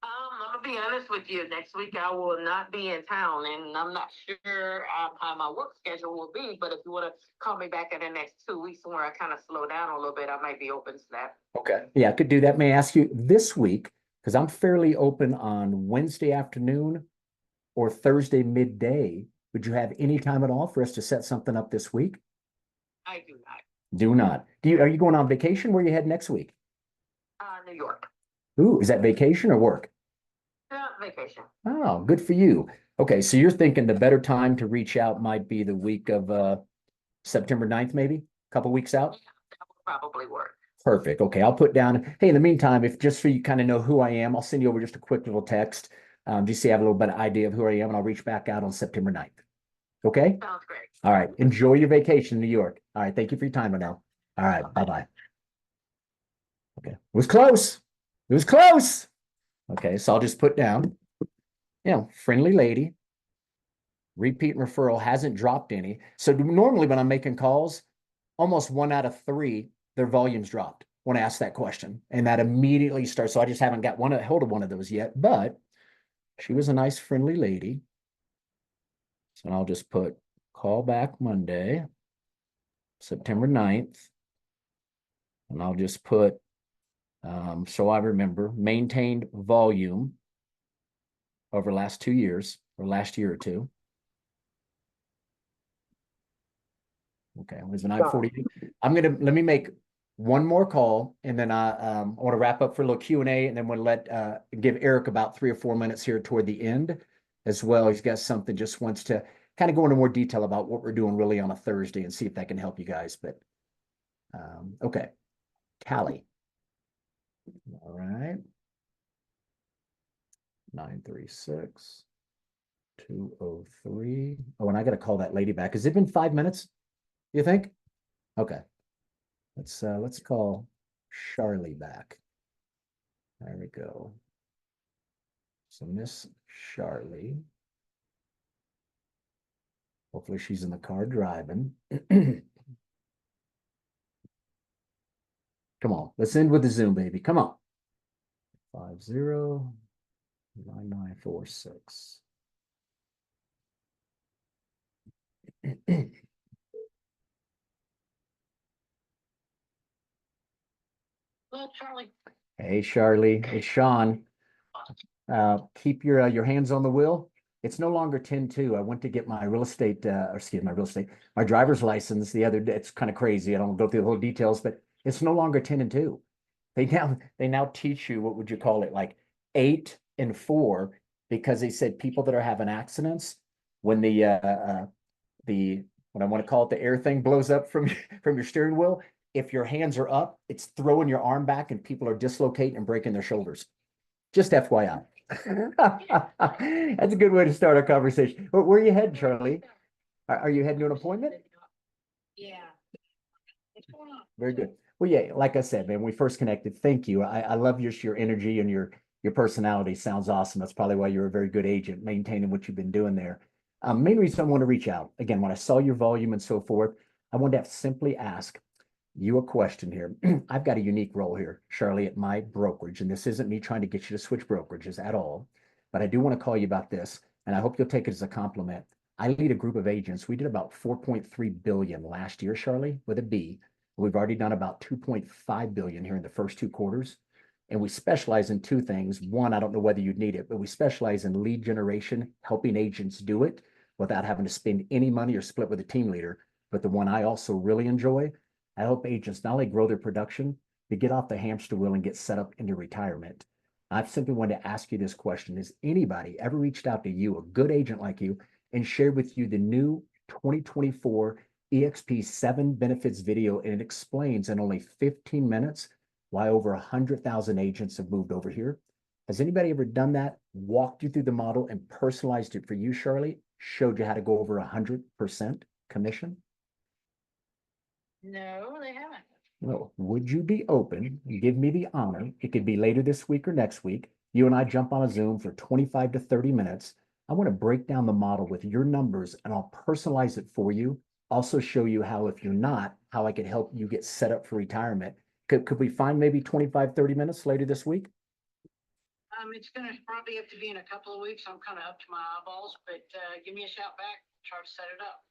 I'm gonna be honest with you. Next week I will not be in town, and I'm not sure how my work schedule will be. But if you want to call me back in the next 2 weeks, where I kind of slow down a little bit, I might be open to that. Okay. Yeah, I could do that. May I ask you this week, because I'm fairly open on Wednesday afternoon or Thursday midday. Would you have any time at all for us to set something up this week? I do not. Do not. Are you going on vacation? Where you head next week? New York. Ooh, is that vacation or work? Vacation. Oh, good for you. Okay, so you're thinking the better time to reach out might be the week of September 9th, maybe? A couple weeks out? Yeah, that would probably work. Perfect. Okay, I'll put down, hey, in the meantime, if just so you kind of know who I am, I'll send you over just a quick little text. Just so you have a little bit of idea of who I am, and I'll reach back out on September 9th. Okay? Sounds great. All right. Enjoy your vacation in New York. All right. Thank you for your time, Manel. All right. Bye-bye. Okay. It was close. It was close. Okay. So I'll just put down, friendly lady. Repeat and referral hasn't dropped any. So normally when I'm making calls, almost 1 out of 3, their volume's dropped when I ask that question. And that immediately starts. So I just haven't got hold of one of those yet, but she was a nice, friendly lady. So I'll just put call back Monday, September 9th. And I'll just put, so I remember, maintained volume over last 2 years or last year or two. Okay, it was 9:40. Let me make one more call, and then I want to wrap up for a little Q&A, and then we'll give Eric about 3 or 4 minutes here toward the end as well. He's got something, just wants to kind of go into more detail about what we're doing really on a Thursday and see if that can help you guys. But okay, Callie. All right. 936 203. Oh, and I got to call that lady back. Has it been 5 minutes? You think? Okay. Let's call Charlie back. There we go. So Miss Charlie. Hopefully she's in the car driving. Come on, let's end with the Zoom, baby. Come on. 509946. Well, Charlie. Hey, Charlie. It's Sean. Keep your hands on the wheel. It's no longer 10-2. I went to get my my driver's license the other day. It's kind of crazy. I don't go through the whole details, but it's no longer 10-2. They now teach you, what would you call it, like 8 and 4, because they said people that are having accidents, when what I want to call it, the air thing blows up from your steering wheel, if your hands are up, it's throwing your arm back and people are dislocating and breaking their shoulders. Just FYI. That's a good way to start our conversation. Where are you heading, Charlie? Are you heading to an appointment? Yeah. What's going on? Very good. Well, yeah, like I said, man, when we first connected, thank you. I love your energy and your personality. Sounds awesome. That's probably why you're a very good agent, maintaining what you've been doing there. Main reason I want to reach out, again, when I saw your volume and so forth, I wanted to simply ask you a question here. I've got a unique role here, Shirley, at my brokerage, and this isn't me trying to get you to switch brokerages at all, but I do want to call you about this, and I hope you'll take it as a compliment. I lead a group of agents. We did about 4.3 billion last year, Shirley, with a B. We've already done about 2.5 billion here in the first 2 quarters. And we specialize in 2 things. One, I don't know whether you'd need it, but we specialize in lead generation, helping agents do it without having to spend any money or split with a team leader. But the one I also really enjoy, I help agents not only grow their production, but get off the hamster wheel and get set up into retirement. I simply wanted to ask you this question. Has anybody ever reached out to you, a good agent like you, and shared with you the new 2024 EXP 7 benefits video, and it explains in only 15 minutes why over 100,000 agents have moved over here? Has anybody ever done that, walked you through the model and personalized it for you, Shirley, showed you how to go over 100% commission? No, they haven't. Well, would you be open and give me the honor? It could be later this week or next week. You and I jump on a Zoom for 25 to 30 minutes. I want to break down the model with your numbers and I'll personalize it for you. Also show you how, if you're not, how I could help you get set up for retirement. Could we find maybe 25, 30 minutes later this week? It's gonna probably have to be in a couple of weeks. I'm kind of up to my eyeballs, but give me a shout back, try to set it up.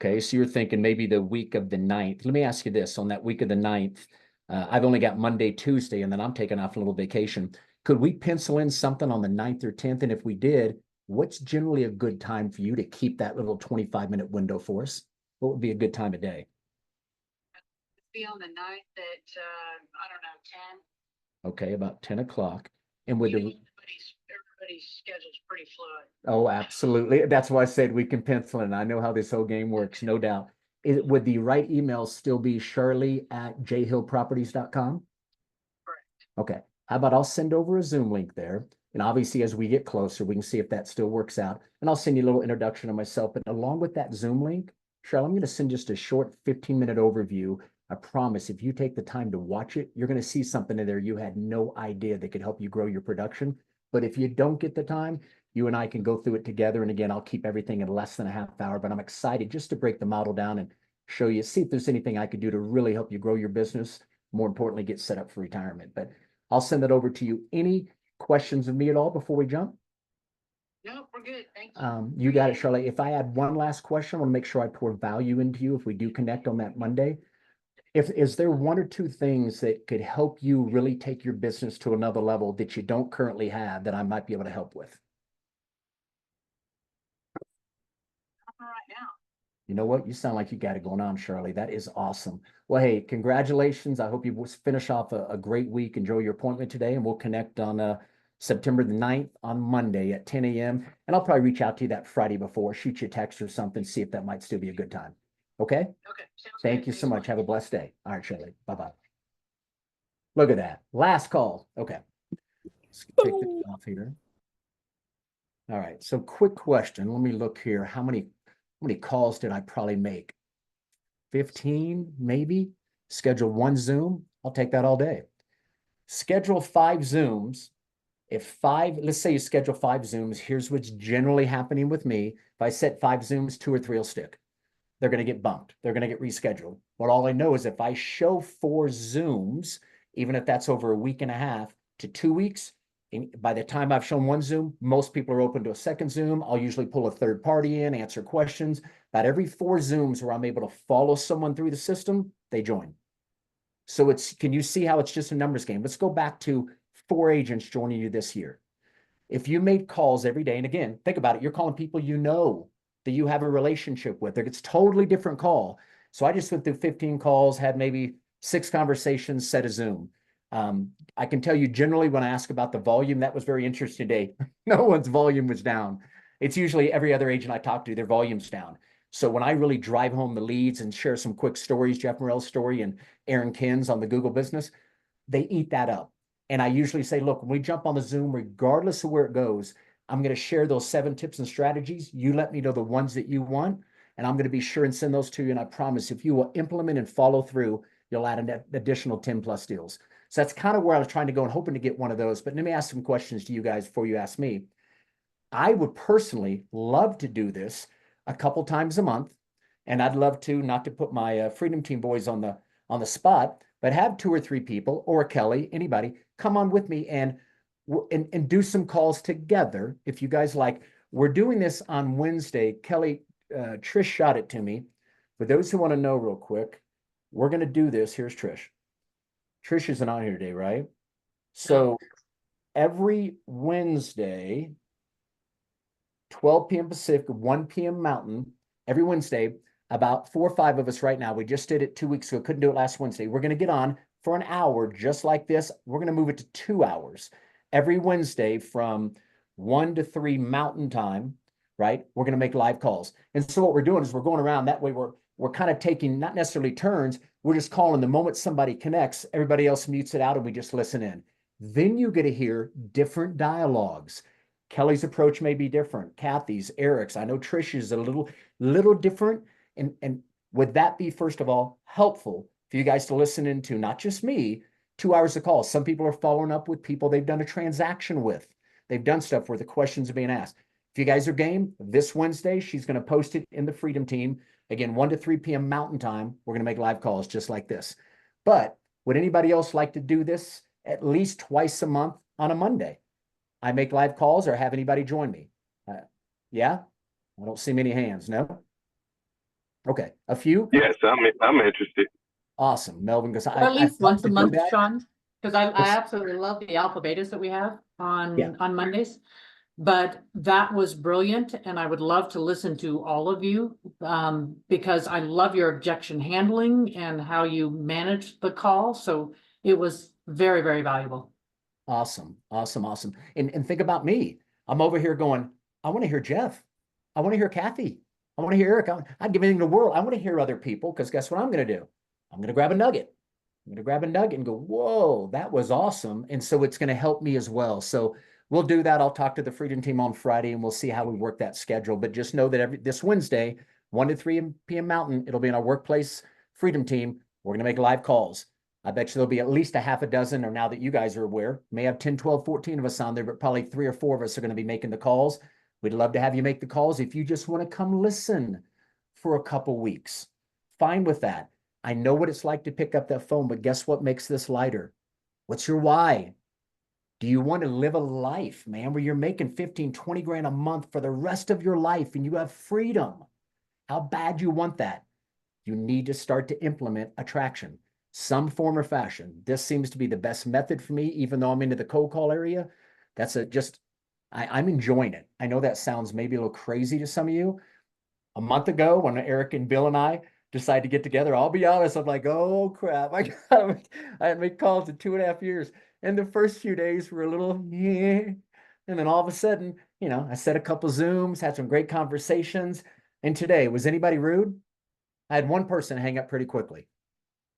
Okay, so you're thinking maybe the week of the 9th. Let me ask you this, on that week of the 9th, I've only got Monday, Tuesday, and then I'm taking off a little vacation. Could we pencil in something on the 9th or 10th? And if we did, what's generally a good time for you to keep that little 25-minute window for us? What would be a good time of day? Be on the 9th at, I don't know, 10. Okay, about 10 o'clock. And with the, Everybody's schedule's pretty fluid. oh, absolutely. That's why I said we can pencil in. I know how this whole game works, no doubt. Would the right email still be shirley@jhillproperties.com? Correct. Okay. How about I'll send over a Zoom link there. And obviously, as we get closer, we can see if that still works out. And I'll send you a little introduction of myself. But along with that Zoom link, Shirley, I'm going to send just a short 15-minute overview. I promise if you take the time to watch it, you're going to see something in there you had no idea that could help you grow your production. But if you don't get the time, you and I can go through it together. And again, I'll keep everything in less than a half hour, but I'm excited just to break the model down and show you, see if there's anything I could do to really help you grow your business. More importantly, get set up for retirement. But I'll send that over to you. Any questions of me at all before we jump? No, we're good. Thank you. You got it, Shirley. If I add one last question, I want to make sure I pour value into you if we do connect on that Monday. Is there 1 or 2 things that could help you really take your business to another level that you don't currently have that I might be able to help with? Right now. You know what? You sound like you got it going on, Shirley. That is awesome. Well, hey, congratulations. I hope you finish off a great week. Enjoy your appointment today, and we'll connect on September the 9th on Monday at 10 a.m. And I'll probably reach out to you that Friday before, shoot you a text or something, see if that might still be a good time. Okay? Okay. Thank you so much. Have a blessed day. All right, Shirley. Bye-bye. Look at that. Last call. Okay. Let's take this off here. All right. So quick question. Let me look here. How many calls did I probably make? 15, maybe? Schedule 1 Zoom. I'll take that all day. Schedule 5 Zooms. Let's say you schedule 5 Zooms. Here's what's generally happening with me. If I set 5 Zooms, 2 or 3 will stick. They're going to get bumped. They're going to get rescheduled. But all I know is if I show 4 Zooms, even if that's over a week and a half to 2 weeks, by the time I've shown 1 Zoom, most people are open to a second Zoom. I'll usually pull a third party in, answer questions. About every 4 Zooms where I'm able to follow someone through the system, they join. So can you see how it's just a numbers game? Let's go back to 4 agents joining you this year. If you made calls every day, and again, think about it, you're calling people you know, that you have a relationship with. It's totally different call. So I just went through 15 calls, had maybe 6 conversations, set a Zoom. I can tell you generally when I ask about the volume, that was very interesting today. No one's volume was down. It's usually every other agent I talk to, their volume's down. So when I really drive home the leads and share some quick stories, Jeff Morrell's story and Aaron Kinn's on the Google business, they eat that up. And I usually say, look, when we jump on the Zoom, regardless of where it goes, I'm going to share those 7 tips and strategies. You let me know the ones that you want, and I'm going to be sure and send those to you. And I promise if you will implement and follow through, you'll add an additional 10 plus deals. So that's kind of where I was trying to go and hoping to get one of those. But let me ask some questions to you guys before you ask me. I would personally love to do this a couple times a month. And I'd love to, not to put my Freedom Team boys on the spot, but have 2 or 3 people, or Kelly, anybody, come on with me and do some calls together. If you guys like, we're doing this on Wednesday. Kelly, Trish shot it to me. For those who want to know real quick, we're going to do this. Here's Trish. Trish isn't on here today, right? So every Wednesday, 12 p.m. Pacific, 1 p.m. Mountain, every Wednesday, about 4 or 5 of us right now. We just did it 2 weeks ago. Couldn't do it last Wednesday. We're going to get on for an hour just like this. We're going to move it to 2 hours every Wednesday from 1 to 3 Mountain time, right? We're going to make live calls. And so what we're doing is we're going around that way. We're kind of taking not necessarily turns. We're just calling the moment somebody connects, everybody else mutes it out and we just listen in. Then you get to hear different dialogues. Kelly's approach may be different. Kathy's, Eric's. I know Trish's a little different. And would that be, first of all, helpful for you guys to listen into, not just me, 2 hours of calls? Some people are following up with people they've done a transaction with. They've done stuff where the questions are being asked. If you guys are game, this Wednesday, she's going to post it in the Freedom Team. Again, 1 to 3 p.m. Mountain time. We're going to make live calls just like this. But would anybody else like to do this at least twice a month on a Monday? I make live calls or have anybody join me? Yeah? I don't see many hands. No? Okay. A few? Yes, I'm interested. Awesome. Melvin goes, At least once a month, that. Sean, because I absolutely love the alpha betas that we have on Mondays. But that was brilliant, and I would love to listen to all of you because I love your objection handling and how you manage the call. So it was very, very valuable. Awesome. Awesome. Awesome. And think about me. I'm over here going, I want to hear Jeff. I want to hear Kathy. I want to hear Eric. I'd give anything in the world. I want to hear other people because guess what I'm going to do? I'm going to grab a nugget. I'm going to grab a nugget and go, whoa, that was awesome. And so it's going to help me as well. So we'll do that. I'll talk to the Freedom Team on Friday and we'll see how we work that schedule. But just know that this Wednesday, 1 to 3 p.m. Mountain, it'll be in our workplace Freedom Team. We're going to make live calls. I bet you there'll be at least a half a dozen, or now that you guys are aware, may have 10, 12, 14 of us on there, but probably 3 or 4 of us are going to be making the calls. We'd love to have you make the calls. If you just want to come listen for a couple weeks, fine with that. I know what it's like to pick up that phone, but guess what makes this lighter? What's your why? Do you want to live a life, man, where you're making 15, 20 grand a month for the rest of your life and you have freedom? How bad you want that? You need to start to implement attraction, some form or fashion. This seems to be the best method for me, even though I'm into the cold call area. That's I'm enjoying it. I know that sounds maybe a little crazy to some of you. A month ago, when Eric and Bill and I decided to get together, I'll be honest, I'm like, oh crap, I had made calls in 2.5 years. And the first few days were a little, yeah. And then all of a sudden, I set a couple Zooms, had some great conversations. And today, was anybody rude? I had one person hang up pretty quickly.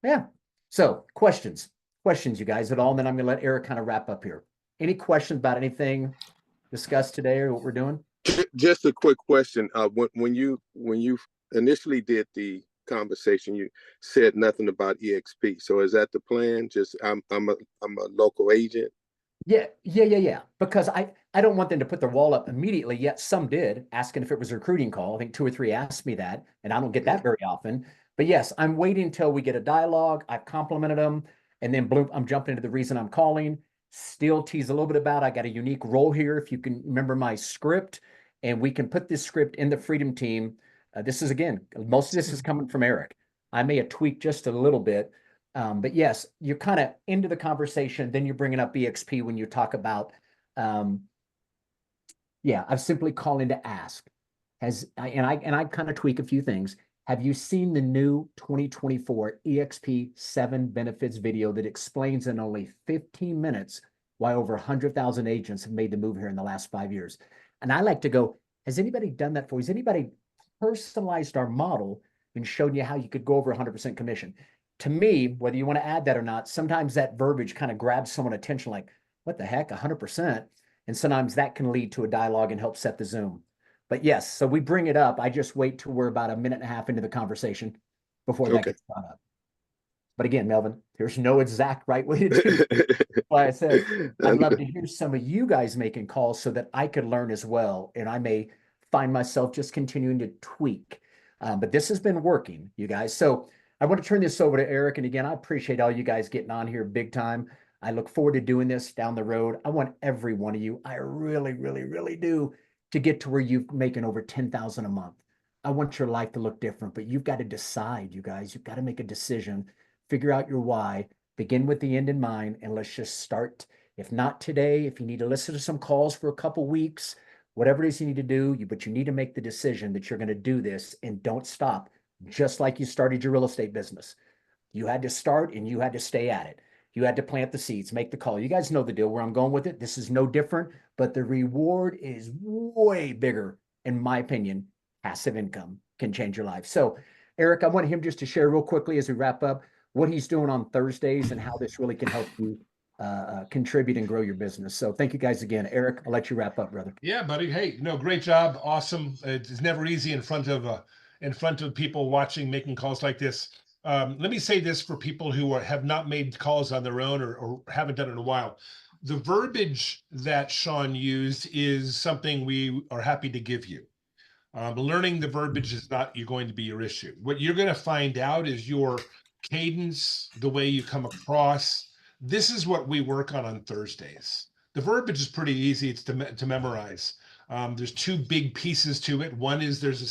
Yeah. So questions, you guys at all. And then I'm going to let Eric kind of wrap up here. Any questions about anything discussed today or what we're doing? Just a quick question. When you initially did the conversation, you said nothing about EXP. So is that the plan? Just I'm a local agent. Yeah. Because I don't want them to put their wall up immediately, yet some did, asking if it was a recruiting call. I think 2 or 3 asked me that, and I don't get that very often. But yes, I'm waiting until we get a dialogue. I've complimented them, and then boom, I'm jumping into the reason I'm calling. Still tease a little bit about, I got a unique role here. If you can remember my script, and we can put this script in the Freedom Team. This is, again, most of this is coming from Eric. I may have tweaked just a little bit. But yes, you're kind of into the conversation. Then you're bringing up EXP when you talk about, I'm simply calling to ask. I kind of tweak a few things. Have you seen the new 2024 EXP 7 benefits video that explains in only 15 minutes why over 100,000 agents have made the move here in the last 5 years? And I like to go, has anybody done that for you? Has anybody personalized our model and showed you how you could go over 100% commission? To me, whether you want to add that or not, sometimes that verbiage kind of grabs someone's attention, like, what the heck, 100%? And sometimes that can lead to a dialogue and help set the Zoom. But yes, so we bring it up. I just wait till we're about 1.5 minutes into the conversation before that gets brought up. But again, Melvin, there's no exact right way to do it. Why I said I'd love to hear some of you guys making calls so that I could learn as well. And I may find myself just continuing to tweak. But this has been working, you guys. So I want to turn this over to Eric. And again, I appreciate all you guys getting on here big time. I look forward to doing this down the road. I want every one of you, I really, really, really do, to get to where you're making over 10,000 a month. I want your life to look different, but you've got to decide, you guys. You've got to make a decision, figure out your why, begin with the end in mind, and let's just start. If not today, if you need to listen to some calls for a couple weeks, whatever it is you need to do, but you need to make the decision that you're going to do this and don't stop, just like you started your real estate business. You had to start and you had to stay at it. You had to plant the seeds, make the call. You guys know the deal where I'm going with it. This is no different, but the reward is way bigger, in my opinion. Passive income can change your life. So, Eric, I want him just to share real quickly as we wrap up what he's doing on Thursdays and how this really can help you contribute and grow your business. So thank you guys again. Eric, I'll let you wrap up, brother. Yeah, buddy. Hey, great job. Awesome. It's never easy in front of people watching, making calls like this. Let me say this for people who have not made calls on their own or haven't done it in a while. The verbiage that Sean used is something we are happy to give you. Learning the verbiage is not going to be your issue. What you're going to find out is your cadence, the way you come across. This is what we work on Thursdays. The verbiage is pretty easy. It's to memorize. There's two big pieces to it. One is there's a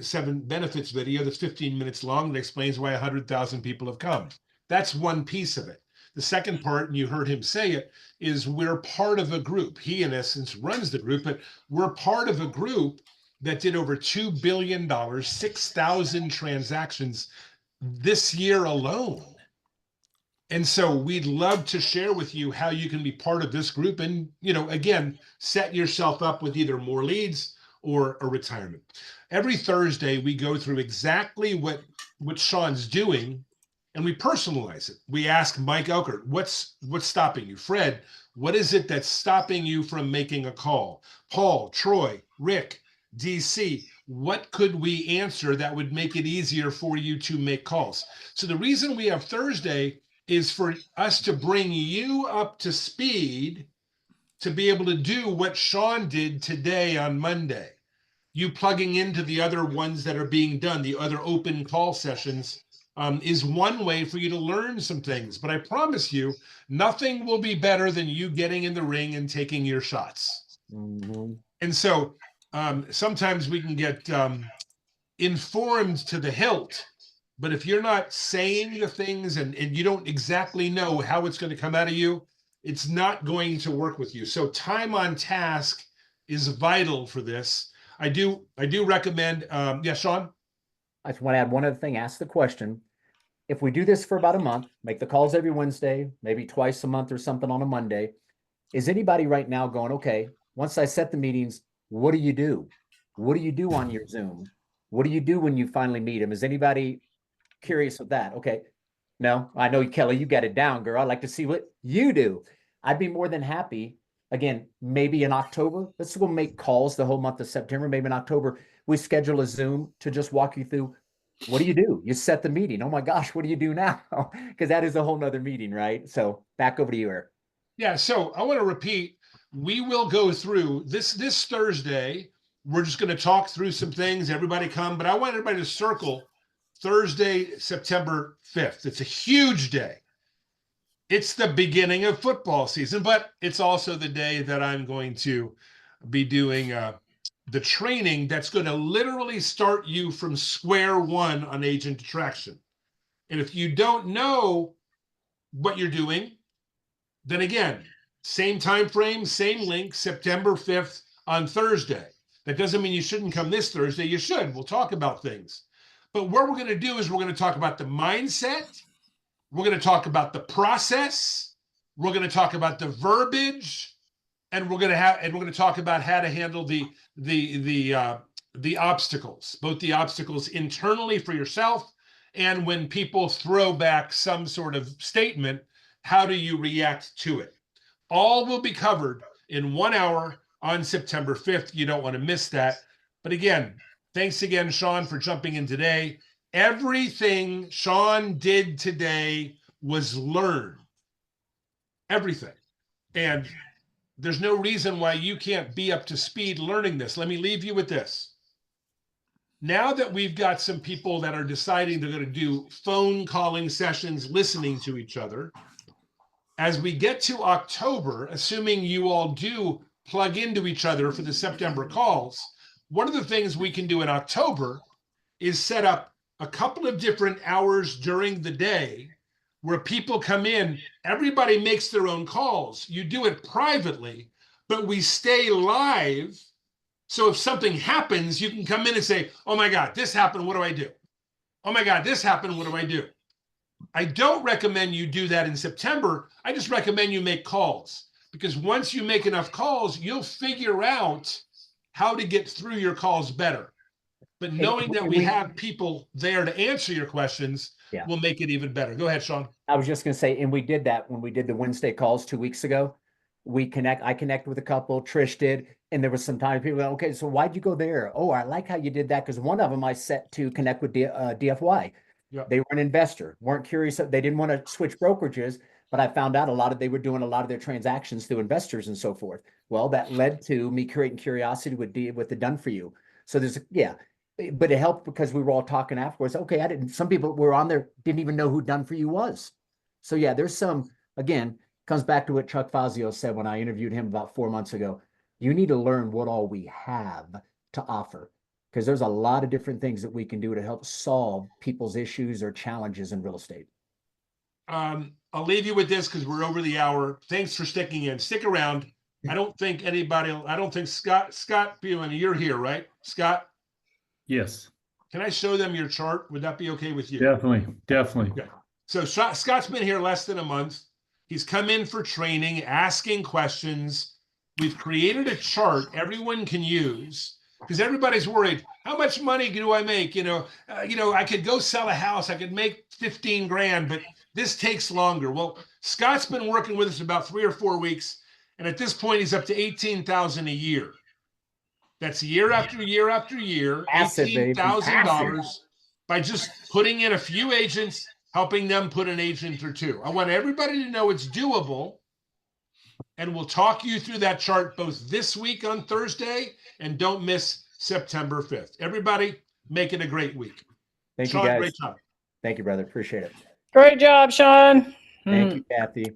seven benefits video that's 15 minutes long that explains why 100,000 people have come. That's one piece of it. The second part, and you heard him say it, is we're part of a group. He, in essence, runs the group, but we're part of a group that did over $2 billion, 6,000 transactions this year alone. And so we'd love to share with you how you can be part of this group and, again, set yourself up with either more leads or a retirement. Every Thursday, we go through exactly what Sean's doing, and we personalize it. We ask Mike Elkert, what's stopping you? Fred, what is it that's stopping you from making a call? Paul, Troy, Rick, DC, what could we answer that would make it easier for you to make calls? So the reason we have Thursday is for us to bring you up to speed to be able to do what Sean did today on Monday. You plugging into the other ones that are being done, the other open call sessions, is one way for you to learn some things. But I promise you, nothing will be better than you getting in the ring and taking your shots. Mm-hmm. And so sometimes we can get informed to the hilt, but if you're not saying the things and you don't exactly know how it's going to come out of you, it's not going to work with you. So time on task is vital for this. I do recommend, Sean? I just want to add one other thing, ask the question. If we do this for about a month, make the calls every Wednesday, maybe twice a month or something on a Monday, is anybody right now going, okay, once I set the meetings, what do you do? What do you do on your Zoom? What do you do when you finally meet them? Is anybody curious of that? Okay. No, I know, Kelly, you got it down, girl. I'd like to see what you do. I'd be more than happy. Again, maybe in October, let's go make calls the whole month of September. Maybe in October, we schedule a Zoom to just walk you through. What do you do? You set the meeting. Oh my gosh, what do you do now? Because that is a whole nother meeting, right? So back over to you, Eric. Yeah, so I want to repeat, we will go through this Thursday. We're just going to talk through some things. Everybody come, but I want everybody to circle Thursday, September 5th. It's a huge day. It's the beginning of football season, but it's also the day that I'm going to be doing the training that's going to literally start you from square one on agent attraction. And if you don't know what you're doing, then again, same time frame, same link, September 5th on Thursday. That doesn't mean you shouldn't come this Thursday. You should. We'll talk about things. But what we're going to do is we're going to talk about the mindset. We're going to talk about the process. We're going to talk about the verbiage, and we're going to talk about how to handle the obstacles, both the obstacles internally for yourself, and when people throw back some sort of statement, how do you react to it? All will be covered in 1 hour on September 5th. You don't want to miss that. But again, thanks again, Sean, for jumping in today. Everything Sean did today was learned. Everything. And there's no reason why you can't be up to speed learning this. Let me leave you with this. Now that we've got some people that are deciding they're going to do phone calling sessions, listening to each other, as we get to October, assuming you all do plug into each other for the September calls, one of the things we can do in October is set up a couple of different hours during the day where people come in, everybody makes their own calls. You do it privately, but we stay live. So if something happens, you can come in and say, oh my God, this happened, what do I do? Oh my God, this happened, what do I do? I don't recommend you do that in September. I just recommend you make calls, because once you make enough calls, you'll figure out how to get through your calls better. But knowing that we have people there to answer your questions will make it even better. Go ahead, Sean. I was just going to say, and we did that when we did the Wednesday calls 2 weeks ago. I connected with a couple, Trish did, and there was some time people go, okay, so why'd you go there? Oh, I like how you did that, because one of them I set to connect with DFY. Yeah. They were an investor, weren't curious. They didn't want to switch brokerages, but I found out they were doing a lot of their transactions through investors and so forth. Well, that led to me creating curiosity with the done for you. So but it helped because we were all talking afterwards. Okay, some people were on there, didn't even know who Done For You was. So yeah, there's again, comes back to what Chuck Fazio said when I interviewed him about 4 months ago. You need to learn what all we have to offer, because there's a lot of different things that we can do to help solve people's issues or challenges in real estate. I'll leave you with this because we're over the hour. Thanks for sticking in. Stick around. I don't think Scott, you're here, right? Scott? Yes. Can I show them your chart? Would that be okay with you? Definitely. Okay. So Scott's been here less than a month. He's come in for training, asking questions. We've created a chart everyone can use, because everybody's worried, how much money do I make? I could go sell a house. I could make 15 grand, but this takes longer. Well, Scott's been working with us about 3 or 4 weeks. And at this point, he's up to $18,000 a year. That's year after year after year, $18,000 by just putting in a few agents, helping them put an agent or two. I want everybody to know it's doable. And we'll talk you through that chart both this week on Thursday, and don't miss September 5th. Everybody, make it a great week. Thank Sean, you, guys. great job. Thank you, brother. Appreciate it. Great job, Sean. Thank you, Kathy.